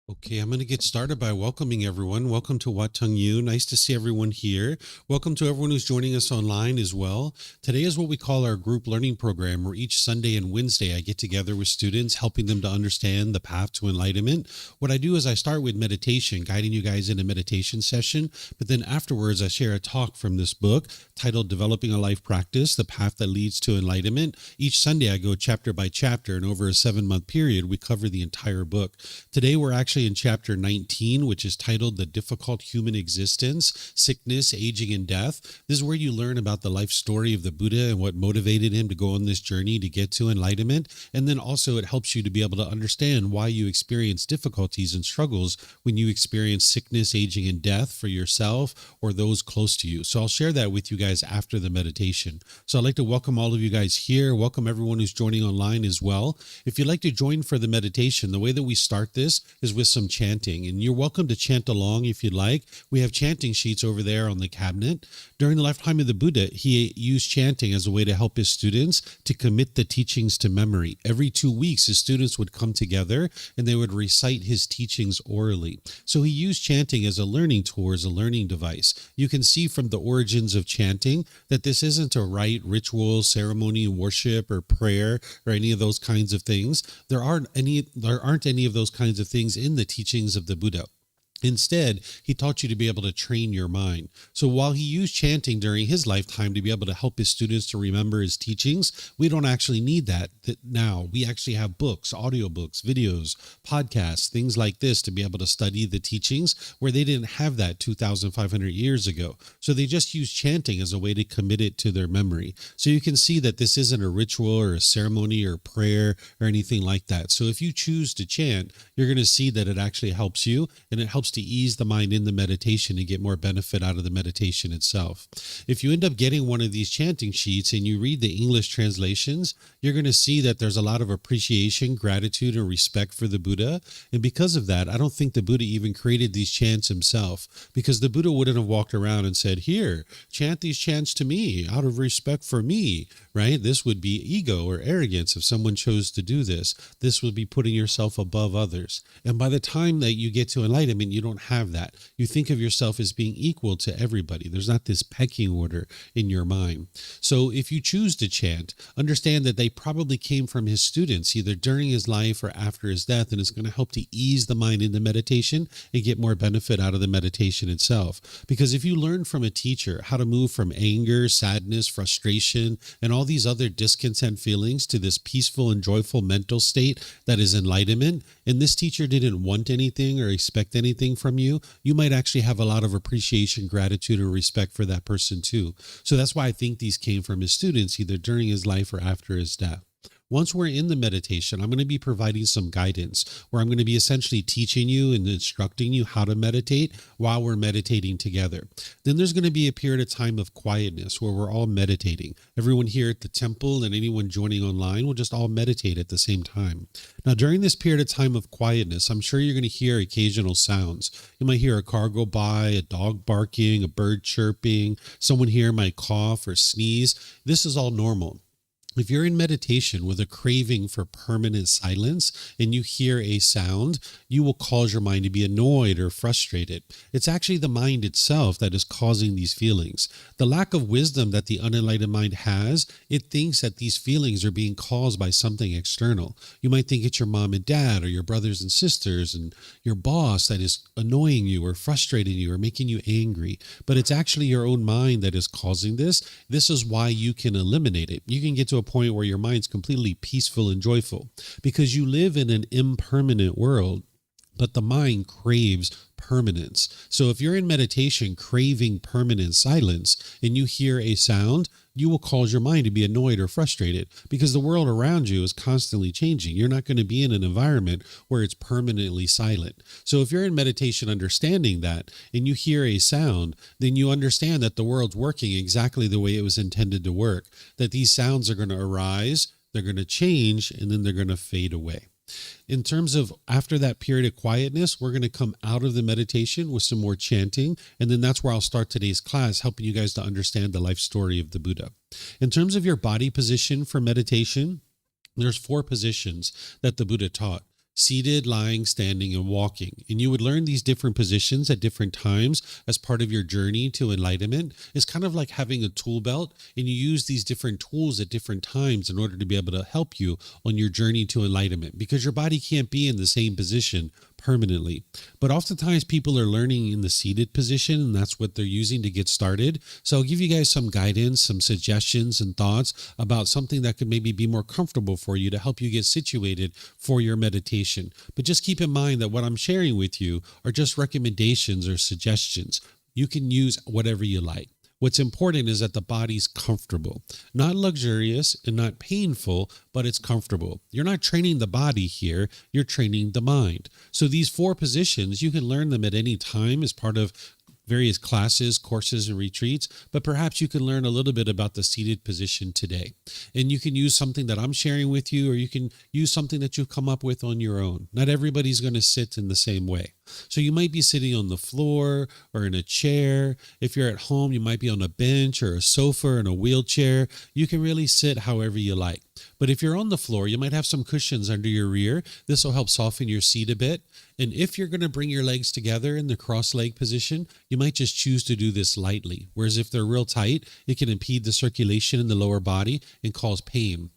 Okay, I'm going to get started by welcoming everyone. Welcome to Wat Tung Yu. Nice to see everyone here. Welcome to everyone who's joining us online as well. Today is what we call our group learning program, where each Sunday and Wednesday I get together with students, helping them to understand the path to enlightenment. What I do is I start with meditation, guiding you guys in a meditation session, but then afterwards I share a talk from this book titled Developing a Life Practice, The Path That Leads to Enlightenment. Each Sunday I go chapter by chapter, and over a 7-month period we cover the entire book. Today we're actually in chapter 19, which is titled The Difficult Human Existence, Sickness, Aging, and Death. This is where you learn about the life story of the Buddha and what motivated him to go on this journey to get to enlightenment. And then also it helps you to be able to understand why you experience difficulties and struggles when you experience sickness, aging, and death for yourself or those close to you. So I'll share that with you guys after the meditation. So I'd like to welcome all of you guys here. Welcome everyone who's joining online as well. If you'd like to join for the meditation, the way that we start this is with some chanting, and you're welcome to chant along if you'd like. We have chanting sheets over there on the cabinet. During the lifetime of the Buddha, he used chanting as a way to help his students to commit the teachings to memory. Every 2 weeks, his students would come together and they would recite his teachings orally. So he used chanting as a learning tool, as a learning device. You can see from the origins of chanting that this isn't a rite, ritual, ceremony, worship, or prayer, or any of those kinds of things. There aren't any of those kinds of things in the teachings of the Buddha. Instead, he taught you to be able to train your mind. So while he used chanting during his lifetime to be able to help his students to remember his teachings, we don't actually need that now. We actually have books, audiobooks, videos, podcasts, things like this to be able to study the teachings where they didn't have that 2,500 years ago. So they just use chanting as a way to commit it to their memory. So you can see that this isn't a ritual or a ceremony or prayer or anything like that. So if you choose to chant, you're going to see that it actually helps you, and it helps to ease the mind in the meditation and get more benefit out of the meditation itself. If you end up getting one of these chanting sheets and you read the English translations, you're going to see that there's a lot of appreciation, gratitude, and respect for the Buddha. And because of that, I don't think the Buddha even created these chants himself, because the Buddha wouldn't have walked around and said, "Here, chant these chants to me out of respect for me," right? This would be ego or arrogance if someone chose to do this. This would be putting yourself above others. And by the time that you get to enlightenment, you don't have that. You think of yourself as being equal to everybody. There's not this pecking order in your mind. So if you choose to chant, understand that they probably came from his students, either during his life or after his death, and it's going to help to ease the mind into meditation and get more benefit out of the meditation itself. Because if you learn from a teacher how to move from anger, sadness, frustration, and all these other discontent feelings to this peaceful and joyful mental state that is enlightenment, and this teacher didn't want anything or expect anything from you, you might actually have a lot of appreciation, gratitude, or respect for that person too. So that's why I think these came from his students, either during his life or after his death. Once we're in the meditation, I'm going to be providing some guidance where I'm going to be essentially teaching you and instructing you how to meditate while we're meditating together. Then there's going to be a period of time of quietness where we're all meditating. Everyone here at the temple and anyone joining online will just all meditate at the same time. Now, during this period of time of quietness, I'm sure you're going to hear occasional sounds. You might hear a car go by, a dog barking, a bird chirping, someone here might cough or sneeze. This is all normal. If you're in meditation with a craving for permanent silence and you hear a sound, you will cause your mind to be annoyed or frustrated. It's actually the mind itself that is causing these feelings. The lack of wisdom that the unenlightened mind has, it thinks that these feelings are being caused by something external. You might think it's your mom and dad or your brothers and sisters and your boss that is annoying you or frustrating you or making you angry. But it's actually your own mind that is causing this. This is why you can eliminate it. You can get to a point where your mind's completely peaceful and joyful, because you live in an impermanent world, but the mind craves permanence. So if you're in meditation craving permanent silence and you hear a sound, you will cause your mind to be annoyed or frustrated, because the world around you is constantly changing. You're not going to be in an environment where it's permanently silent. So if you're in meditation understanding that and you hear a sound, then you understand that the world's working exactly the way it was intended to work, that these sounds are going to arise, they're going to change, and then they're going to fade away. In terms of after that period of quietness, we're going to come out of the meditation with some more chanting. And then that's where I'll start today's class, helping you guys to understand the life story of the Buddha. In terms of your body position for meditation, there's 4 positions that the Buddha taught. seated, lying, standing, and walking. And you would learn these different positions at different times as part of your journey to enlightenment. It's kind of like having a tool belt, and you use these different tools at different times in order to be able to help you on your journey to enlightenment, because your body can't be in the same position permanently. But oftentimes people are learning in the seated position, and that's what they're using to get started. So I'll give you guys some guidance, some suggestions and thoughts about something that could maybe be more comfortable for you to help you get situated for your meditation. But just keep in mind that what I'm sharing with you are just recommendations or suggestions. You can use whatever you like. What's important is that the body's comfortable, not luxurious and not painful, but it's comfortable. You're not training the body here, you're training the mind. So these 4 positions, you can learn them at any time as part of various classes, courses, and retreats, but perhaps you can learn a little bit about the seated position today. And you can use something that I'm sharing with you, or you can use something that you've come up with on your own. Not everybody's going to sit in the same way. So you might be sitting on the floor or in a chair. If you're at home, you might be on a bench or a sofa or in a wheelchair. You can really sit however you like. But if you're on the floor, you might have some cushions under your rear. This will help soften your seat a bit. And if you're going to bring your legs together in the cross-leg position, you might just choose to do this lightly. Whereas if they're real tight, it can impede the circulation in the lower body and cause pain.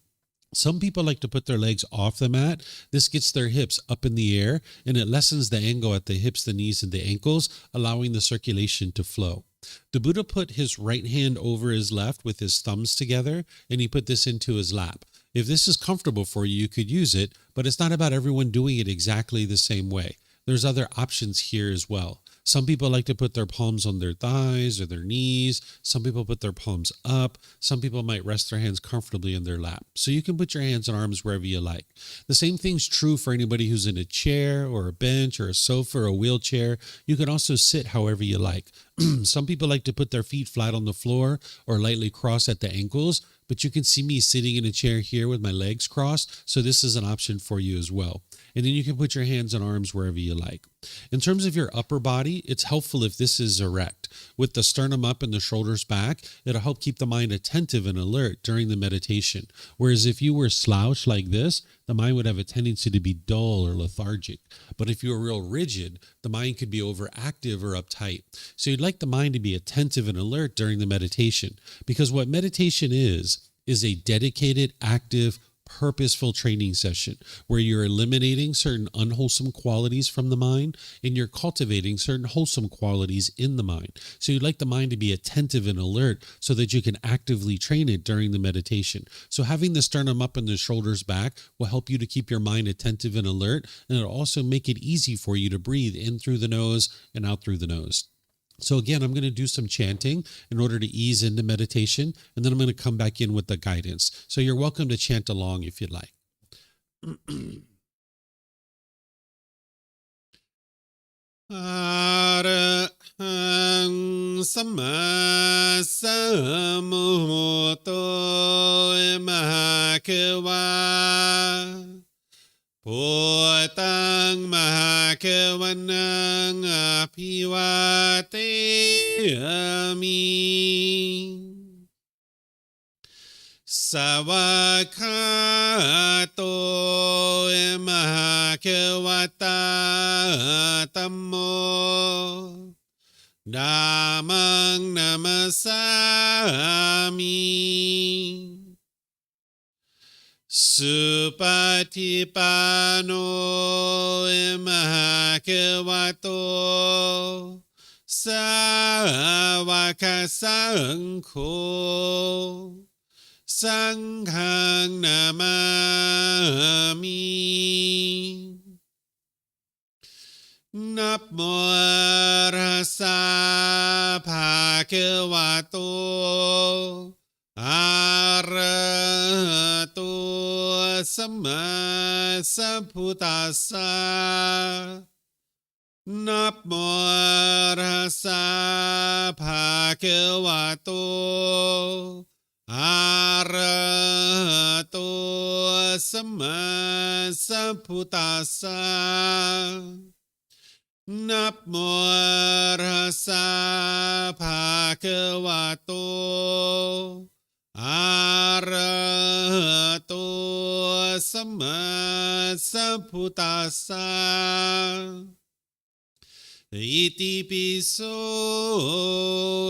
Some people like to put their legs off the mat. This gets their hips up in the air, and it lessens the angle at the hips, the knees, and the ankles, allowing the circulation to flow. The Buddha put his right hand over his left with his thumbs together, and he put this into his lap. If this is comfortable for you, you could use it, but it's not about everyone doing it exactly the same way. There's other options here as well. Some people like to put their palms on their thighs or their knees. Some people put their palms up. Some people might rest their hands comfortably in their lap. So you can put your hands and arms wherever you like. The same thing's true for anybody who's in a chair or a bench or a sofa or a wheelchair. You can also sit however you like. Some people like to put their feet flat on the floor or lightly cross at the ankles, but you can see me sitting in a chair here with my legs crossed, so this is an option for you as well. And then you can put your hands and arms wherever you like. In terms of your upper body, it's helpful if this is erect. With the sternum up and the shoulders back, it'll help keep the mind attentive and alert during the meditation. Whereas if you were slouched like this, the mind would have a tendency to be dull or lethargic. But if you were real rigid, the mind could be overactive or uptight. So you'd like the mind to be attentive and alert during the meditation, because what meditation is a dedicated, active, purposeful training session where you're eliminating certain unwholesome qualities from the mind and you're cultivating certain wholesome qualities in the mind. So you'd like the mind to be attentive and alert so that you can actively train it during the meditation. So having the sternum up and the shoulders back will help you to keep your mind attentive and alert, and it'll also make it easy for you to breathe in through the nose and out through the nose. So again, I'm going to do some chanting in order to ease into meditation, and then I'm going to come back in with the guidance. So you're welcome to chant along if you'd like. Arahang Samma Sambuddho Mahakeva Bhutang Mahakavanang Apivateyami Savakato Mahakavata Tammo Dhammang Namasami Supatipano Mahakavato Savaka Sangho Sanghang Namami Namo Rasa Bhagavato Arahato Samma Sambuddhassa Namo Rasa Bhagavato Arahato Samma Sambuddhassa Namo Rasa Bhagavato Arahato Sama Sambuddhassa Iti piso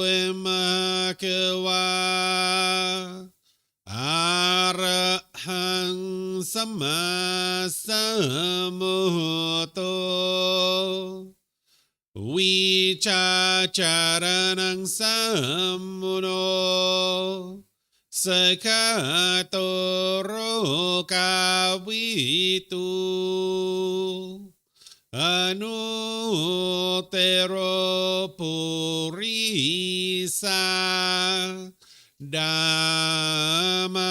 emakewa Arahang Sama Sambuddho Vicacaranang Sammuno Sakatoro Kawitu Anutero Purisa Dhamma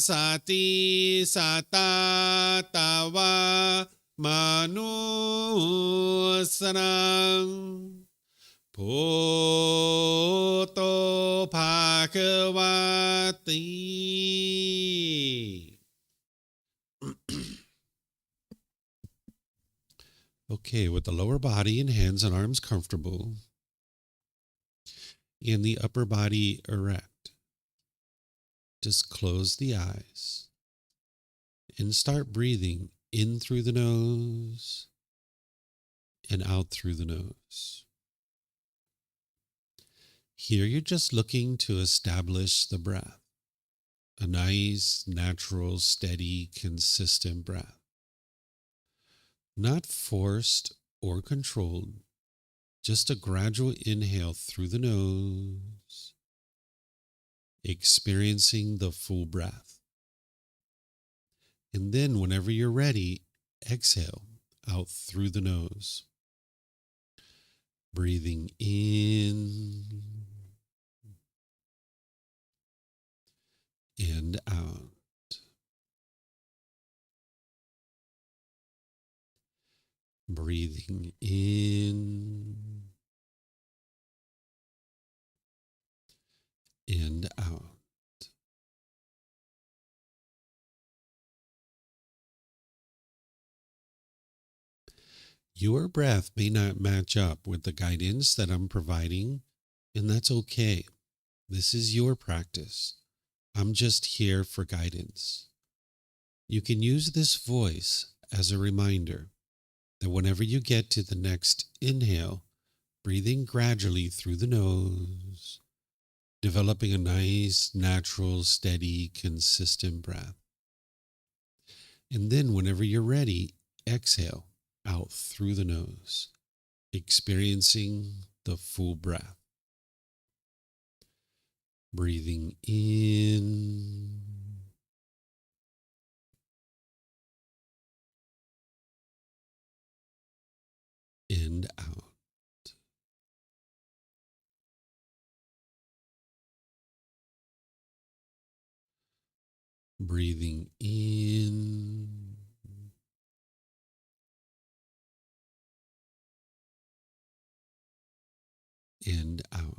Sati Satatawa Manusarang Poto Bhagavati. Okay, with the lower body and hands and arms comfortable, and the upper body erect, just close the eyes and start breathing in through the nose and out through the nose. Here you're just looking to establish the breath, a nice, natural, steady, consistent breath. Not forced or controlled, just a gradual inhale through the nose, experiencing the full breath. And then whenever you're ready, exhale out through the nose. Breathing in and out. Breathing in and out. Your breath may not match up with the guidance that I'm providing, and that's okay. This is your practice. I'm just here for guidance. You can use this voice as a reminder that whenever you get to the next inhale, breathing gradually through the nose, developing a nice, natural, steady, consistent breath. And then whenever you're ready, exhale out through the nose, experiencing the full breath. Breathing in and out. Breathing in and out.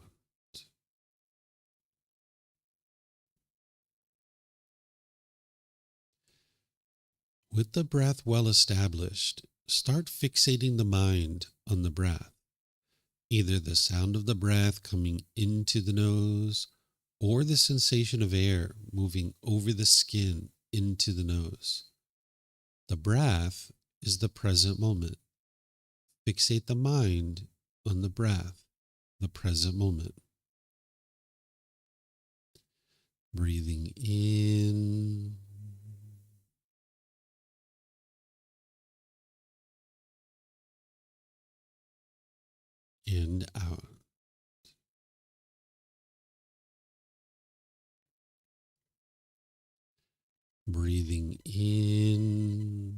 With the breath well established, start fixating the mind on the breath, either the sound of the breath coming into the nose or the sensation of air moving over the skin into the nose. The breath is the present moment. Fixate the mind on the breath, the present moment. Breathing in and out. Breathing in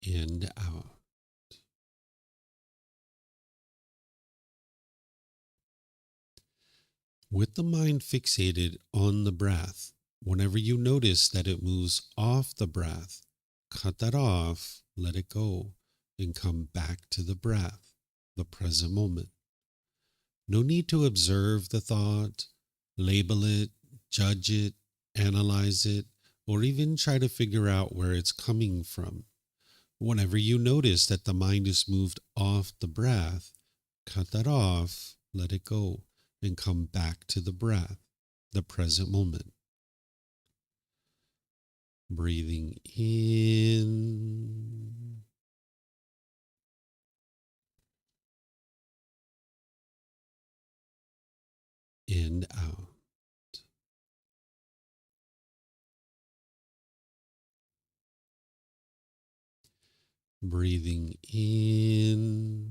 and out. With the mind fixated on the breath, whenever you notice that it moves off the breath, cut that off, let it go, and come back to the breath, the present moment. No need to observe the thought, label it, judge it, analyze it, or even try to figure out where it's coming from. Whenever you notice that the mind is moved off the breath, Cut that off, let it go, and come back to the breath, the present moment. Breathing in and out. Breathing in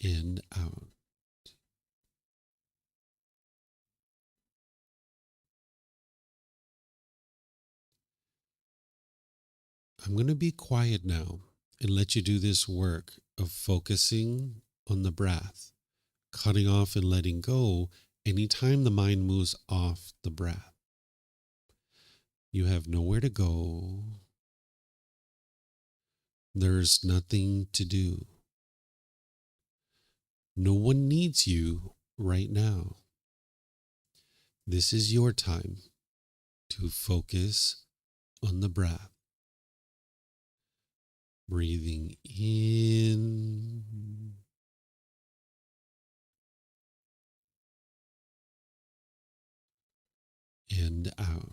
and out. I'm going to be quiet now and let you do this work of focusing on the breath, cutting off and letting go anytime the mind moves off the breath. You have nowhere to go. There's nothing to do. No one needs you right now. This is your time to focus on the breath. Breathing in and out.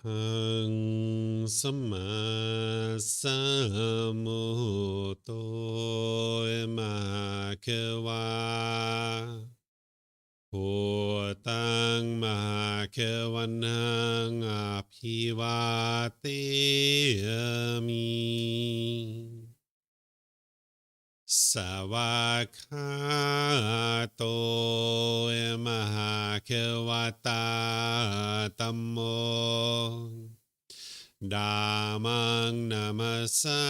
หังสัมมาสัมพุทโธมะเขวาพุทธังมะเขวันังอภิวาเทมิสวากขาโตมหาเขวตาธัมโมธัมมังนามัสสา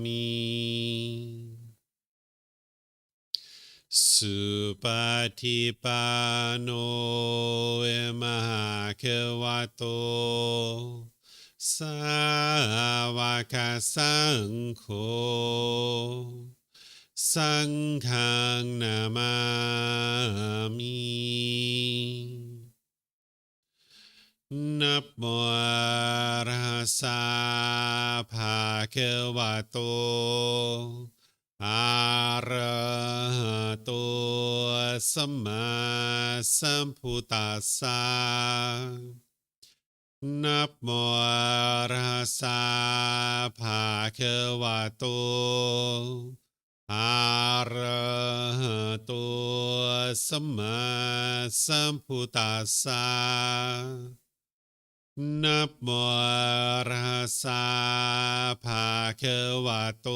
มิสุปฏิปันโนมหาเขวโตสาวกสังโฆสังฆังนามามินะโมอะระหะสะภะคะวะโตอะระหะโตสัมมาสัมพุทธัสสะนะโมอะระหะสะภะคะวะโตอะระหะโตสัมมาสัมพุทธัสสะนะโมอะระหะสะภะคะวะโต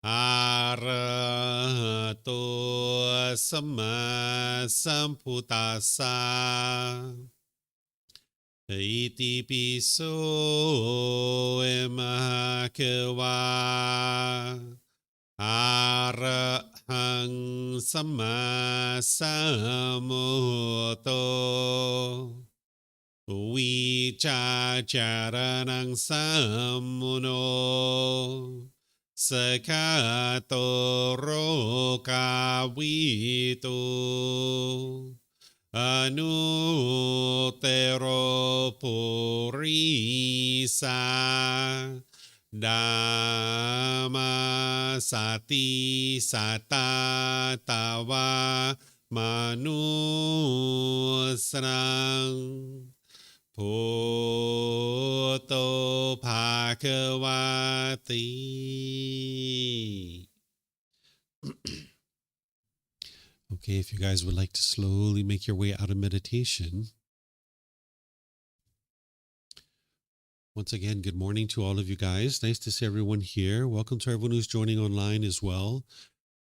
อะระหะโตสัมมาสัมพุทธัสสะอิติปิโสมหาเขวาอะระหังสัมมาสัมพุทโธวิชาจารณังสัมมุโนสกาโตโรกาวิตุอนุเตโรปุริสาดามาสติสัตตาตาวามนุสรังพุทโธภาควาติ Okay, if you guys would like to slowly make your way out of meditation. Once again, good morning to all of you guys. Nice to see everyone here. Welcome to everyone who's joining online as well.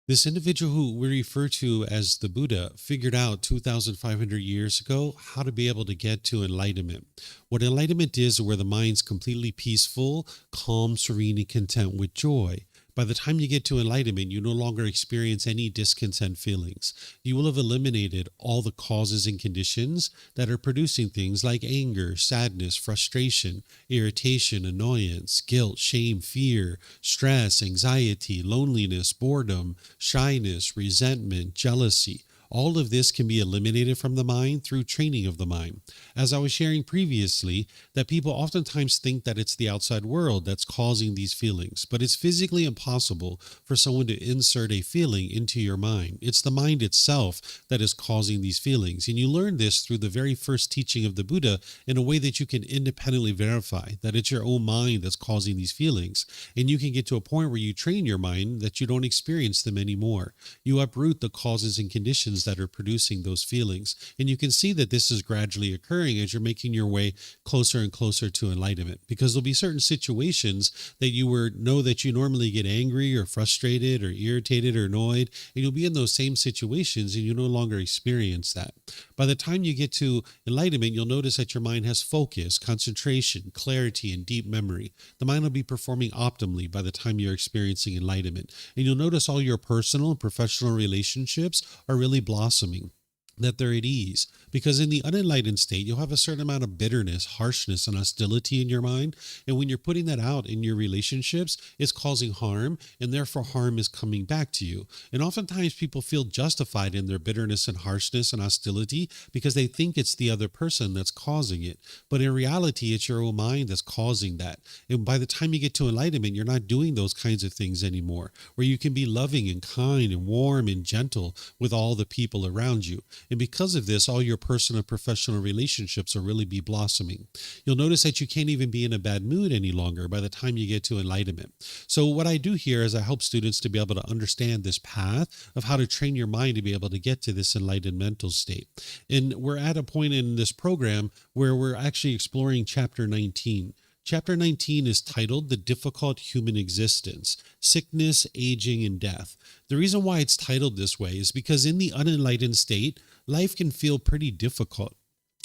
This individual who we refer to as the Buddha figured out 2,500 years ago how to be able to get to enlightenment. What enlightenment is where the mind's completely peaceful, calm, serene, and content with joy. By the time you get to enlightenment, you no longer experience any discontent feelings. You will have eliminated all the causes and conditions that are producing things like anger, sadness, frustration, irritation, annoyance, guilt, shame, fear, stress, anxiety, loneliness, boredom, shyness, resentment, jealousy. All of this can be eliminated from the mind through training of the mind. As I was sharing previously, that people oftentimes think that it's the outside world that's causing these feelings, but it's physically impossible for someone to insert a feeling into your mind. It's the mind itself that is causing these feelings. And you learn this through the very first teaching of the Buddha in a way that you can independently verify that it's your own mind that's causing these feelings. And you can get to a point where you train your mind that you don't experience them anymore. You uproot the causes and conditions that are producing those feelings. And you can see that this is gradually occurring as you're making your way closer and closer to enlightenment, because there'll be certain situations that you know that you normally get angry or frustrated or irritated or annoyed, and you'll be in those same situations and you no longer experience that. By the time you get to enlightenment, you'll notice that your mind has focus, concentration, clarity, and deep memory. The mind will be performing optimally by the time you're experiencing enlightenment. And you'll notice all your personal and professional relationships are really blossoming, that they're at ease. Because in the unenlightened state, you'll have a certain amount of bitterness, harshness, and hostility in your mind. And when you're putting that out in your relationships, it's causing harm, and therefore harm is coming back to you. And oftentimes people feel justified in their bitterness and harshness and hostility because they think it's the other person that's causing it. But in reality, it's your own mind that's causing that. And by the time you get to enlightenment, you're not doing those kinds of things anymore, where you can be loving and kind and warm and gentle with all the people around you. And because of this, all your personal and professional relationships will really be blossoming. You'll notice that you can't even be in a bad mood any longer by the time you get to enlightenment. So what I do here is I help students to be able to understand this path of how to train your mind to be able to get to this enlightened mental state. And we're at a point in this program where we're actually exploring chapter 19. Chapter 19 is titled The Difficult Human Existence, Sickness, Aging, and Death. The reason why it's titled this way is because in the unenlightened state, life can feel pretty difficult.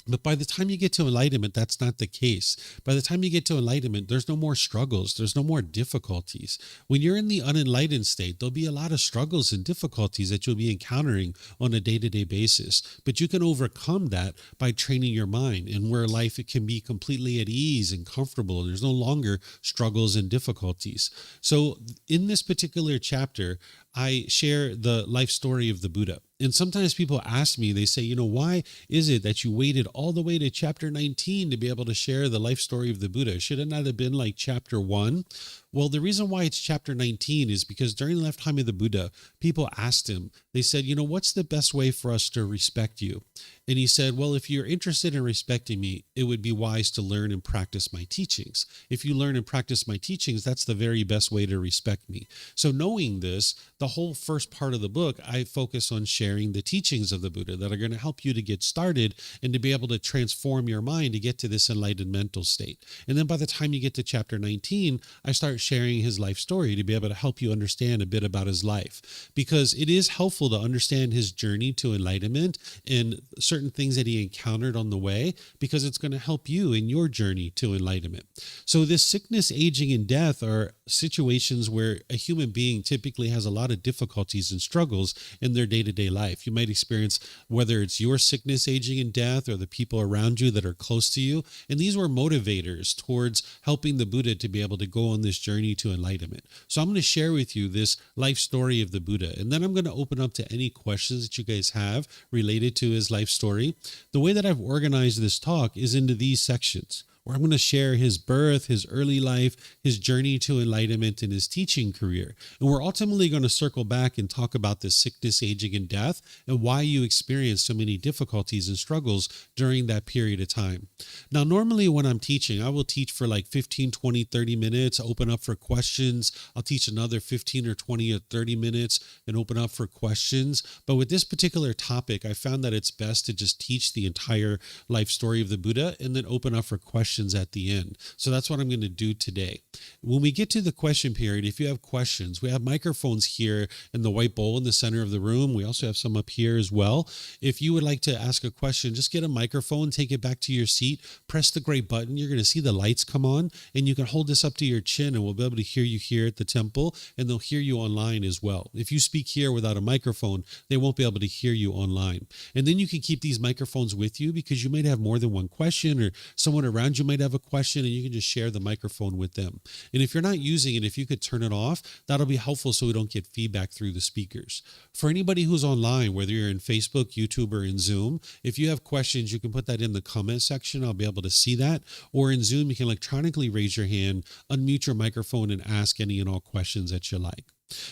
But by the time you get to enlightenment, that's not the case. By the time you get to enlightenment, there's no more struggles. There's no more difficulties. When you're in the unenlightened state, there'll be a lot of struggles and difficulties that you'll be encountering on a day-to-day basis. But you can overcome that by training your mind, and where life it can be completely at ease and comfortable. There's no longer struggles and difficulties. So in this particular chapter, I share the life story of the Buddha. And sometimes people ask me, they say, why is it that you waited all the way to chapter 19 to be able to share the life story of the Buddha? Should it not have been like chapter 1? Well, the reason why it's chapter 19 is because during the lifetime of the Buddha, people asked him, they said, what's the best way for us to respect you? And he said, well, if you're interested in respecting me, it would be wise to learn and practice my teachings. If you learn and practice my teachings, that's the very best way to respect me. So knowing this, the whole first part of the book, I focus on sharing the teachings of the Buddha that are going to help you to get started and to be able to transform your mind to get to this enlightened mental state. And then by the time you get to chapter 19, I start sharing his life story to be able to help you understand a bit about his life, because it is helpful to understand his journey to enlightenment and certain things that he encountered on the way, because it's going to help you in your journey to enlightenment. So this sickness, aging, and death are situations where a human being typically has a lot of difficulties and struggles in their day-to-day life. You might experience whether it's your sickness, aging, and death, or the people around you that are close to you. And these were motivators towards helping the Buddha to be able to go on this journey to enlightenment. So I'm going to share with you this life story of the Buddha, and then I'm going to open up to any questions that you guys have related to his life story. The way that I've organized this talk is into these sections, where I'm going to share his birth, his early life, his journey to enlightenment, and his teaching career. And we're ultimately going to circle back and talk about this sickness, aging, and death, and why you experience so many difficulties and struggles during that period of time. Now, normally when I'm teaching, I will teach for like 15, 20, 30 minutes, open up for questions. I'll teach another 15 or 20 or 30 minutes and open up for questions. But with this particular topic, I found that it's best to just teach the entire life story of the Buddha and then open up for questions at the end. So that's what I'm going to do today. When we get to the question period, if you have questions, we have microphones here in the white bowl in the center of the room. We also have some up here as well. If you would like to ask a question, just get a microphone, take it back to your seat, press the gray button. You're going to see the lights come on, and you can hold this up to your chin, and we'll be able to hear you here at the temple, and they'll hear you online as well. If you speak here without a microphone, they won't be able to hear you online. And then you can keep these microphones with you, because you might have more than one question, or someone around you might have a question, and you can just share the microphone with them. And if you're not using it, if you could turn it off, that'll be helpful so we don't get feedback through the speakers. For anybody who's online, whether you're in Facebook, YouTube, or in Zoom, if you have questions, you can put that in the comment section. I'll be able to see that. Or in Zoom, you can electronically raise your hand, unmute your microphone, and ask any and all questions that you like.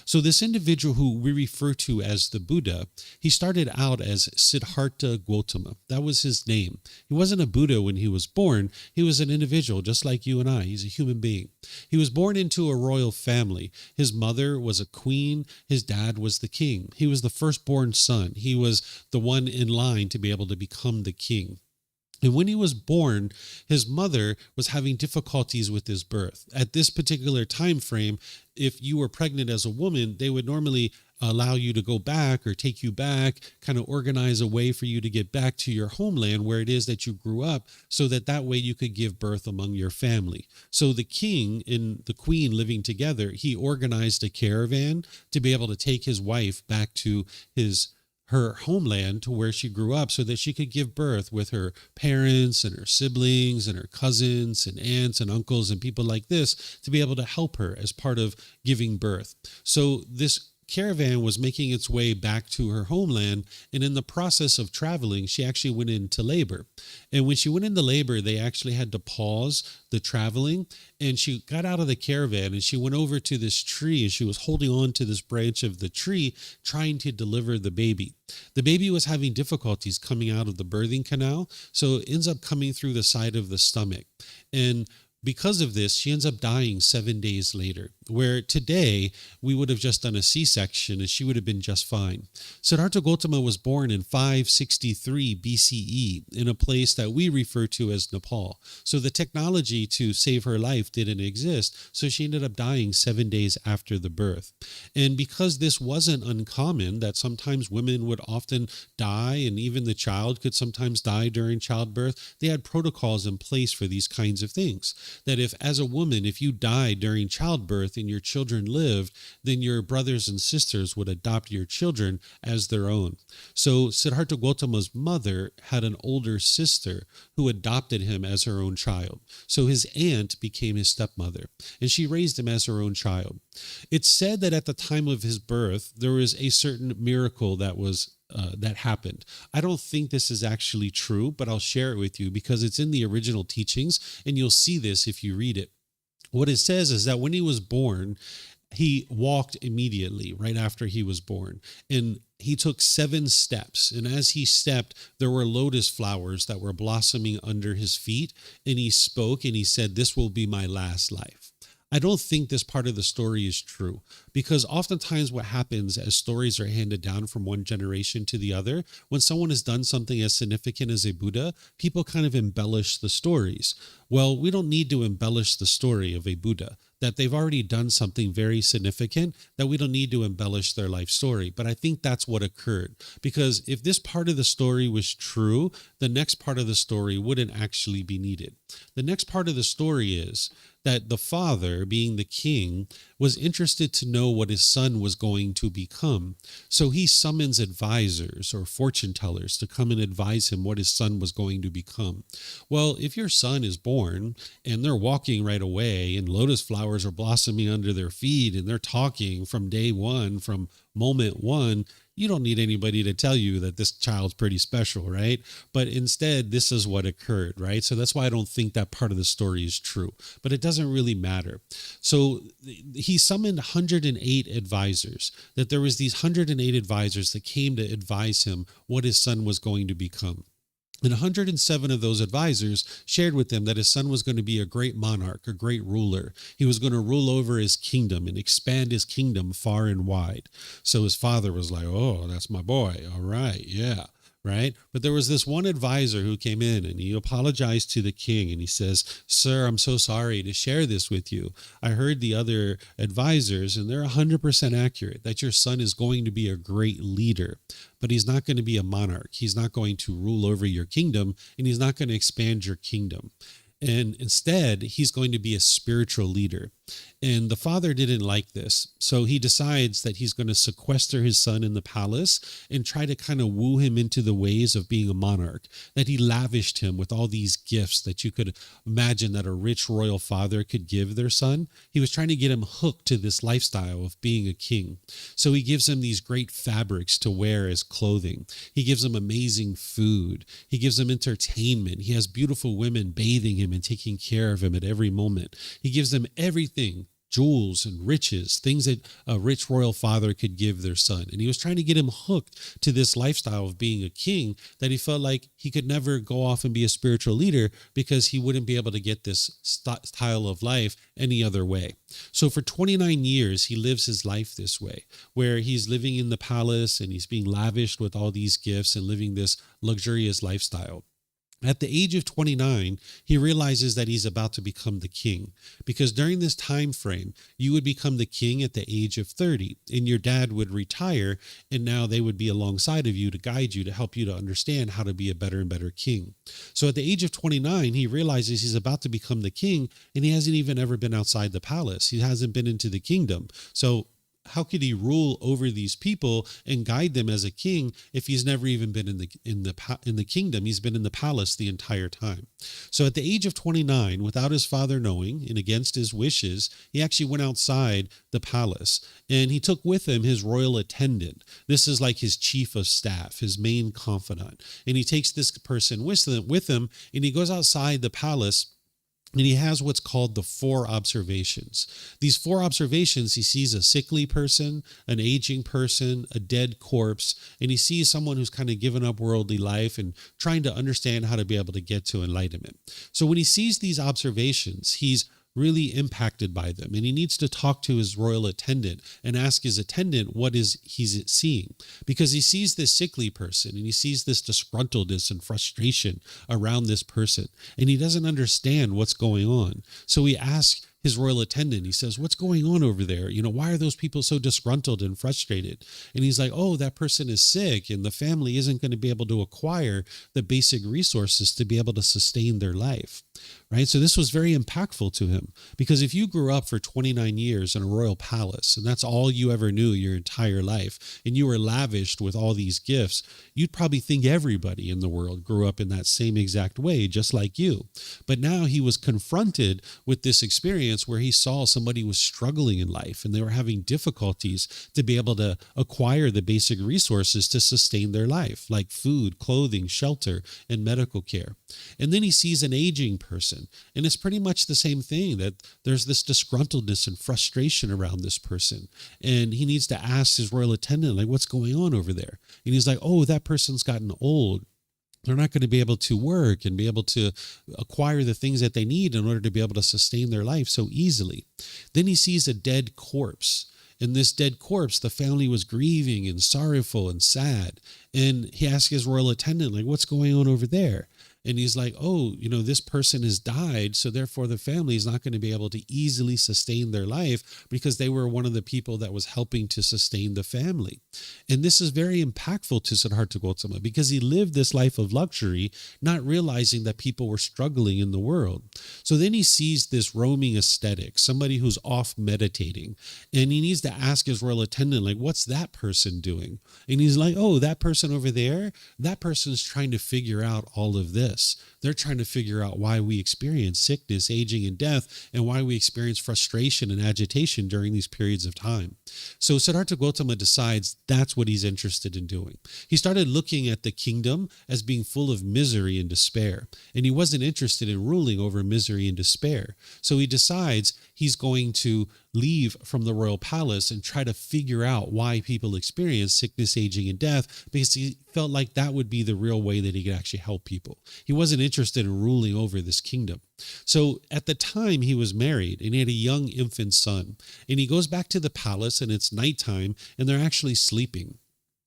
So this individual who we refer to as the Buddha, he started out as Siddhartha Gotama. That was his name. He wasn't a Buddha when he was born. He was an individual just like you and I. He's a human being. He was born into a royal family. His mother was a queen. His dad was the king. He was the firstborn son. He was the one in line to be able to become the king. And when he was born, his mother was having difficulties with his birth. At this particular time frame, if you were pregnant as a woman, they would normally allow you to go back or take you back, kind of organize a way for you to get back to your homeland where it is that you grew up, so that way you could give birth among your family. So the king and the queen living together, he organized a caravan to be able to take his wife back to her homeland, to where she grew up, so that she could give birth with her parents and her siblings and her cousins and aunts and uncles and people like this, to be able to help her as part of giving birth. So this caravan was making its way back to her homeland, and in the process of traveling, she actually went into labor. And when she went into labor, they actually had to pause the traveling, and she got out of the caravan and she went over to this tree, and she was holding on to this branch of the tree, trying to deliver the baby. The baby was having difficulties coming out of the birthing canal, so it ends up coming through the side of the stomach. And because of this, she ends up dying 7 days later, where today we would have just done a C-section and she would have been just fine. Siddhartha Gautama was born in 563 BCE in a place that we refer to as Nepal. So the technology to save her life didn't exist, so she ended up dying 7 days after the birth. And because this wasn't uncommon, that sometimes women would often die, and even the child could sometimes die during childbirth, they had protocols in place for these kinds of things. That if, as a woman, if you died during childbirth and your children lived, then your brothers and sisters would adopt your children as their own. So Siddhartha Gautama's mother had an older sister who adopted him as her own child. So his aunt became his stepmother, and she raised him as her own child. It's said that at the time of his birth, there was a certain miracle that happened. I don't think this is actually true, but I'll share it with you because it's in the original teachings, and you'll see this if you read it. What it says is that when he was born, he walked immediately right after he was born, and he took 7 steps. And as he stepped, there were lotus flowers that were blossoming under his feet, and he spoke and he said, "This will be my last life." I don't think this part of the story is true, because oftentimes what happens as stories are handed down from one generation to the other, when someone has done something as significant as a Buddha, people kind of embellish the stories. Well, we don't need to embellish the story of a Buddha, that they've already done something very significant, that we don't need to embellish their life story. But I think that's what occurred, because if this part of the story was true, the next part of the story wouldn't actually be needed. The next part of the story is that the father, being the king, was interested to know what his son was going to become. So he summons advisors or fortune tellers to come and advise him what his son was going to become. Well, if your son is born and they're walking right away and lotus flowers are blossoming under their feet and they're talking from day one, from moment one, you don't need anybody to tell you that this child's pretty special, right? But instead, this is what occurred, right? So that's why I don't think that part of the story is true, but it doesn't really matter. So he summoned 108 advisors, that there was these 108 advisors that came to advise him what his son was going to become. And 107 of those advisors shared with him that his son was going to be a great monarch, a great ruler. He was going to rule over his kingdom and expand his kingdom far and wide. So his father was like, "Oh, that's my boy. All right, yeah." Right? But there was this one advisor who came in and he apologized to the king and he says, "Sir, I'm so sorry to share this with you. I heard the other advisors and they're 100% accurate that your son is going to be a great leader, but he's not going to be a monarch. He's not going to rule over your kingdom, and he's not going to expand your kingdom. And instead, he's going to be a spiritual leader." And the father didn't like this. So he decides that he's going to sequester his son in the palace and try to kind of woo him into the ways of being a monarch, that he lavished him with all these gifts that you could imagine that a rich royal father could give their son. He was trying to get him hooked to this lifestyle of being a king. So he gives him these great fabrics to wear as clothing. He gives him amazing food. He gives him entertainment. He has beautiful women bathing him and taking care of him at every moment. He gives them everything, jewels and riches, things that a rich royal father could give their son. And he was trying to get him hooked to this lifestyle of being a king, that he felt like he could never go off and be a spiritual leader because he wouldn't be able to get this style of life any other way. So for 29 years, he lives his life this way, where he's living in the palace and he's being lavished with all these gifts and living this luxurious lifestyle. At the age of 29, he realizes that he's about to become the king, because during this time frame, you would become the king at the age of 30, and your dad would retire, and now they would be alongside of you to guide you, to help you to understand how to be a better and better king. So at the age of 29, he realizes he's about to become the king, and he hasn't even ever been outside the palace. He hasn't been into the kingdom. So how could he rule over these people and guide them as a king if he's never even been in the kingdom? He's been in the palace the entire time. So at the age of 29, without his father knowing and against his wishes, he actually went outside the palace, and he took with him his royal attendant. This is like his chief of staff, his main confidant. And he takes this person with him, and he goes outside the palace. And he has what's called the 4 observations. These 4 observations, he sees a sickly person, an aging person, a dead corpse, and he sees someone who's kind of given up worldly life and trying to understand how to be able to get to enlightenment. So when he sees these observations, he's really impacted by them, and he needs to talk to his royal attendant and ask his attendant what is he's seeing, because he sees this sickly person and he sees this disgruntledness and frustration around this person, and he doesn't understand what's going on. So he asks his royal attendant, he says, "What's going on over there? Why are those people so disgruntled and frustrated?" And he's like, "Oh, that person is sick, and the family isn't going to be able to acquire the basic resources to be able to sustain their life." Right? So this was very impactful to him, because if you grew up for 29 years in a royal palace and that's all you ever knew your entire life, and you were lavished with all these gifts, you'd probably think everybody in the world grew up in that same exact way, just like you. But now he was confronted with this experience where he saw somebody was struggling in life and they were having difficulties to be able to acquire the basic resources to sustain their life, like food, clothing, shelter, and medical care. And then he sees an aging person, and it's pretty much the same thing, that there's this disgruntledness and frustration around this person, and he needs to ask his royal attendant, like, "What's going on over there?" And he's like, "Oh, that person's gotten old. They're not going to be able to work and be able to acquire the things that they need in order to be able to sustain their life so easily." Then he sees a dead corpse. In this dead corpse, the family was grieving and sorrowful and sad. And he asks his royal attendant, like, "What's going on over there?" And he's like, "Oh, this person has died, so therefore the family is not going to be able to easily sustain their life because they were one of the people that was helping to sustain the family." And this is very impactful to Siddhartha Gautama, because he lived this life of luxury, not realizing that people were struggling in the world. So then he sees this roaming ascetic, somebody who's off meditating, and he needs to ask his royal attendant, like, "What's that person doing?" And he's like, "Oh, that person over there, that person's trying to figure out all of this. They're trying to figure out why we experience sickness, aging, and death, and why we experience frustration and agitation during these periods of time." So Siddhartha Gautama decides that's what he's interested in doing. He started looking at the kingdom as being full of misery and despair, and he wasn't interested in ruling over misery and despair. So he decides he's going to leave from the royal palace and try to figure out why people experience sickness, aging, and death, because he felt like that would be the real way that he could actually help people. He wasn't interested in ruling over this kingdom. So at the time, he was married and he had a young infant son, and he goes back to the palace, and it's nighttime and they're actually sleeping.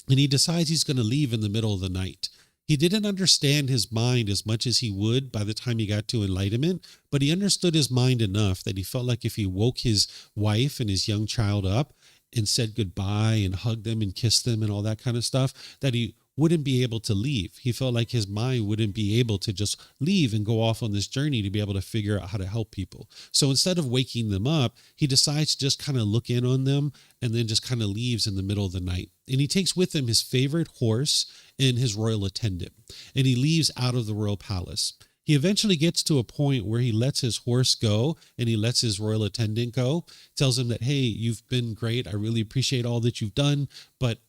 And he decides he's going to leave in the middle of the night. He didn't understand his mind as much as he would by the time he got to enlightenment, but he understood his mind enough that he felt like if he woke his wife and his young child up and said goodbye and hugged them and kissed them and all that kind of stuff, that he wouldn't be able to leave. He felt like his mind wouldn't be able to just leave and go off on this journey to be able to figure out how to help people. So instead of waking them up, he decides to just kind of look in on them and then just kind of leaves in the middle of the night. And he takes with him his favorite horse and his royal attendant, and he leaves out of the royal palace. He eventually gets to a point where he lets his horse go and he lets his royal attendant go, tells him that, "Hey, you've been great. I really appreciate all that you've done, but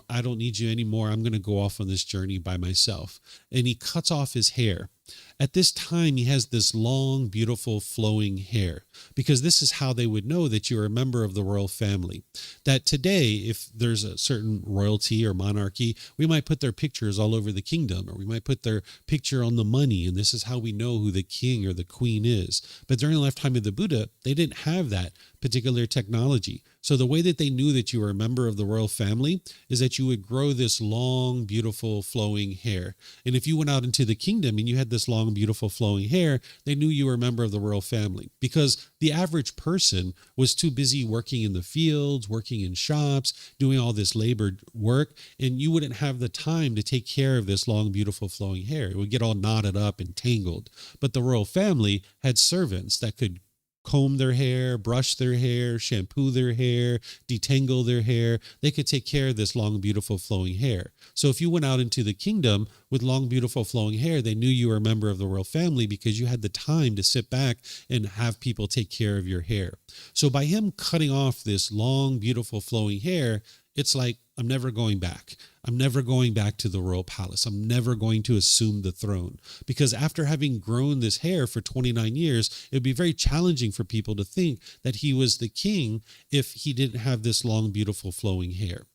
I don't need you anymore. I'm going to go off on this journey by myself." And he cuts off his hair. At this time, he has this long, beautiful, flowing hair, because this is how they would know that you're a member of the royal family. That today, if there's a certain royalty or monarchy, we might put their pictures all over the kingdom, or we might put their picture on the money, and this is how we know who the king or the queen is. But during the lifetime of the Buddha, they didn't have that particular technology. So the way that they knew that you were a member of the royal family is that you would grow this long, beautiful, flowing hair. And if you went out into the kingdom and you had this long, beautiful, flowing hair, they knew you were a member of the royal family, because the average person was too busy working in the fields, working in shops, doing all this labored work, and you wouldn't have the time to take care of this long, beautiful, flowing hair. It would get all knotted up and tangled. But the royal family had servants that could comb their hair, brush their hair, shampoo their hair, detangle their hair. They could take care of this long, beautiful, flowing hair. So if you went out into the kingdom with long, beautiful, flowing hair, they knew you were a member of the royal family because you had the time to sit back and have people take care of your hair. So by him cutting off this long, beautiful, flowing hair, it's like, I'm never going back. I'm never going back to the royal palace. I'm never going to assume the throne. Because after having grown this hair for 29 years, it would be very challenging for people to think that he was the king if he didn't have this long, beautiful, flowing hair.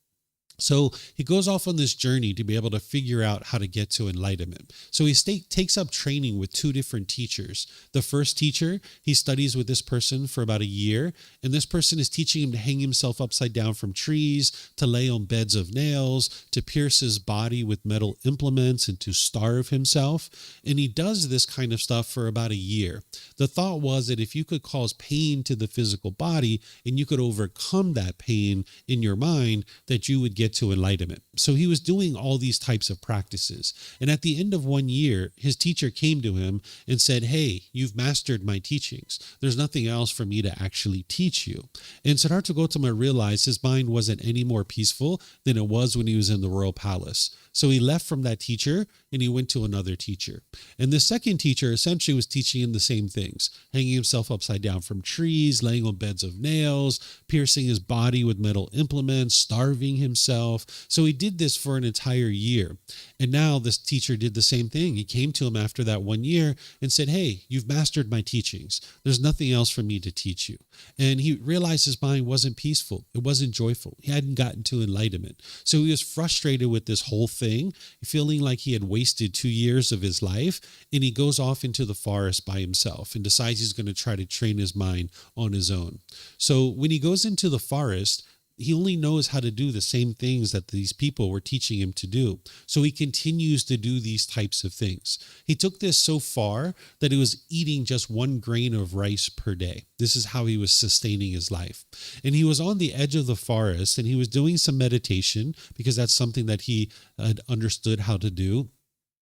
So he goes off on this journey to be able to figure out how to get to enlightenment. So he takes up training with two different teachers. The first teacher, he studies with this person for about a year, and this person is teaching him to hang himself upside down from trees, to lay on beds of nails, to pierce his body with metal implements, and to starve himself. And he does this kind of stuff for about a year. The thought was that if you could cause pain to the physical body and you could overcome that pain in your mind, that you would get to enlightenment. So he was doing all these types of practices. And at the end of 1 year, his teacher came to him and said, hey, you've mastered my teachings. There's nothing else for me to actually teach you. And Siddhartha Gautama realized his mind wasn't any more peaceful than it was when he was in the royal palace. So he left from that teacher and he went to another teacher. And the second teacher essentially was teaching him the same things, hanging himself upside down from trees, laying on beds of nails, piercing his body with metal implements, starving himself. So he did this for an entire year. And now this teacher did the same thing. He came to him after that 1 year and said, hey, you've mastered my teachings. There's nothing else for me to teach you. And he realized his mind wasn't peaceful. It wasn't joyful. He hadn't gotten to enlightenment. So he was frustrated with this whole thing, feeling like he had wasted 2 years of his life. And he goes off into the forest by himself and decides he's going to try to train his mind on his own. So when he goes into the forest, he only knows how to do the same things that these people were teaching him to do. So he continues to do these types of things. He took this so far that he was eating just 1 grain of rice per day. This is how he was sustaining his life. And he was on the edge of the forest and he was doing some meditation because that's something that he had understood how to do.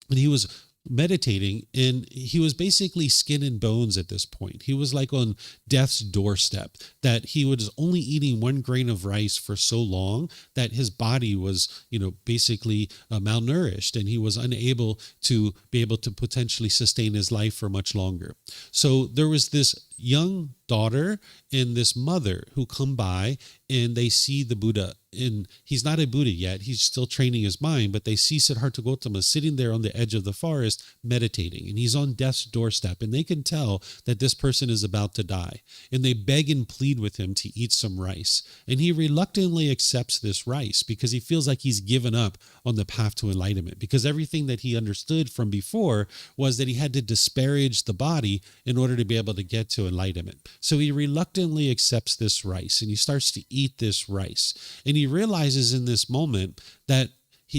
And he was meditating, and he was basically skin and bones at this point. He was like on death's doorstep, that he was only eating 1 grain of rice for so long that his body was, basically malnourished, and he was unable to be able to potentially sustain his life for much longer. So there was this young daughter and this mother who come by and they see the Buddha, and he's not a Buddha yet. He's still training his mind, but they see Siddhartha Gautama sitting there on the edge of the forest meditating, and he's on death's doorstep, and they can tell that this person is about to die, and they beg and plead with him to eat some rice, and he reluctantly accepts this rice because he feels like he's given up on the path to enlightenment, because everything that he understood from before was that he had to disparage the body in order to be able to get to enlightenment. So he reluctantly accepts this rice, and he starts to eat this rice, and he realizes in this moment that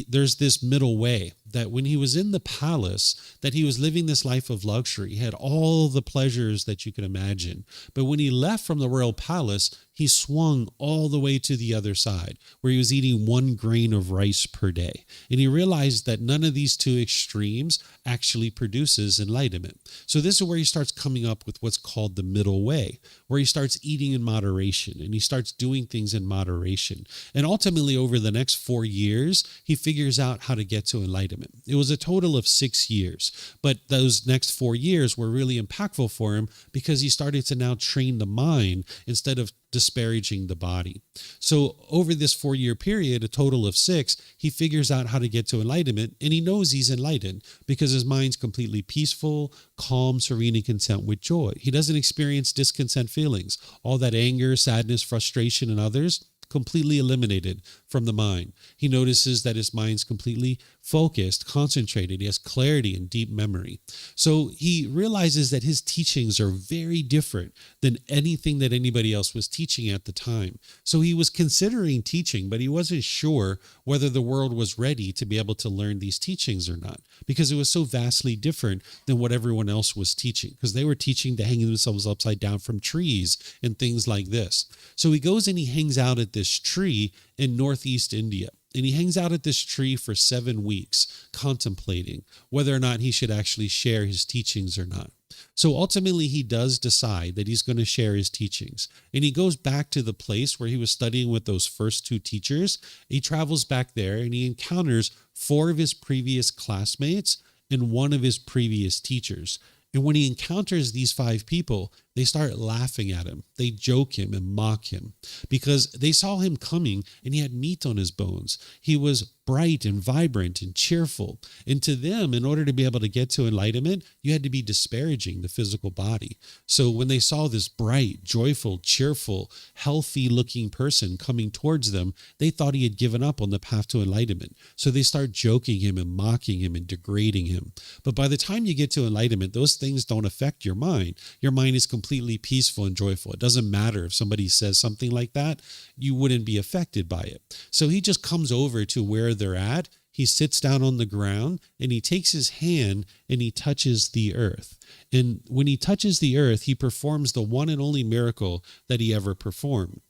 there's this middle way, that when he was in the palace, that he was living this life of luxury. He had all the pleasures that you can imagine. But when he left from the royal palace, he swung all the way to the other side, where he was eating 1 grain of rice per day. And he realized that none of these two extremes actually produces enlightenment. So this is where he starts coming up with what's called the middle way, where he starts eating in moderation and he starts doing things in moderation. And ultimately, over the next 4 years, he figures out how to get to enlightenment. It was a total of 6 years, but those next 4 years were really impactful for him because he started to now train the mind instead of disparaging the body. So over this 4-year period, a total of 6, he figures out how to get to enlightenment, and he knows he's enlightened because his mind's completely peaceful, calm, serene, and content with joy. He doesn't experience discontent feelings. All that anger, sadness, frustration, and others completely eliminated from the mind. He notices that his mind's completely focused, concentrated. He has clarity and deep memory. So he realizes that his teachings are very different than anything that anybody else was teaching at the time. So he was considering teaching, but he wasn't sure whether the world was ready to be able to learn these teachings or not, because it was so vastly different than what everyone else was teaching, because they were teaching to hang themselves upside down from trees and things like this. So he goes and he hangs out at this tree in northeast India. And he hangs out at this tree for 7 weeks, contemplating whether or not he should actually share his teachings or not. So ultimately, he does decide that he's going to share his teachings. And he goes back to the place where he was studying with those first two teachers. He travels back there and he encounters four of his previous classmates and one of his previous teachers. And when he encounters these five people, they start laughing at him. They joke him and mock him because they saw him coming and he had meat on his bones. He was bright and vibrant and cheerful. And to them, in order to be able to get to enlightenment, you had to be disparaging the physical body. So when they saw this bright, joyful, cheerful, healthy looking person coming towards them, they thought he had given up on the path to enlightenment. So they start joking him and mocking him and degrading him. But by the time you get to enlightenment, those things don't affect your mind. Your mind is completely peaceful and joyful. It doesn't matter if somebody says something like that, you wouldn't be affected by it. So he just comes over to where they're at. He sits down on the ground and he takes his hand and he touches the earth. And when he touches the earth, he performs the one and only miracle that he ever performed.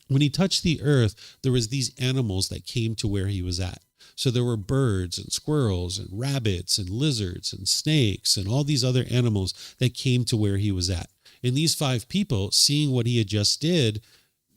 When he touched the earth, there was these animals that came to where he was at. So there were birds and squirrels and rabbits and lizards and snakes and all these other animals that came to where he was at. And these five people, seeing what he had just did,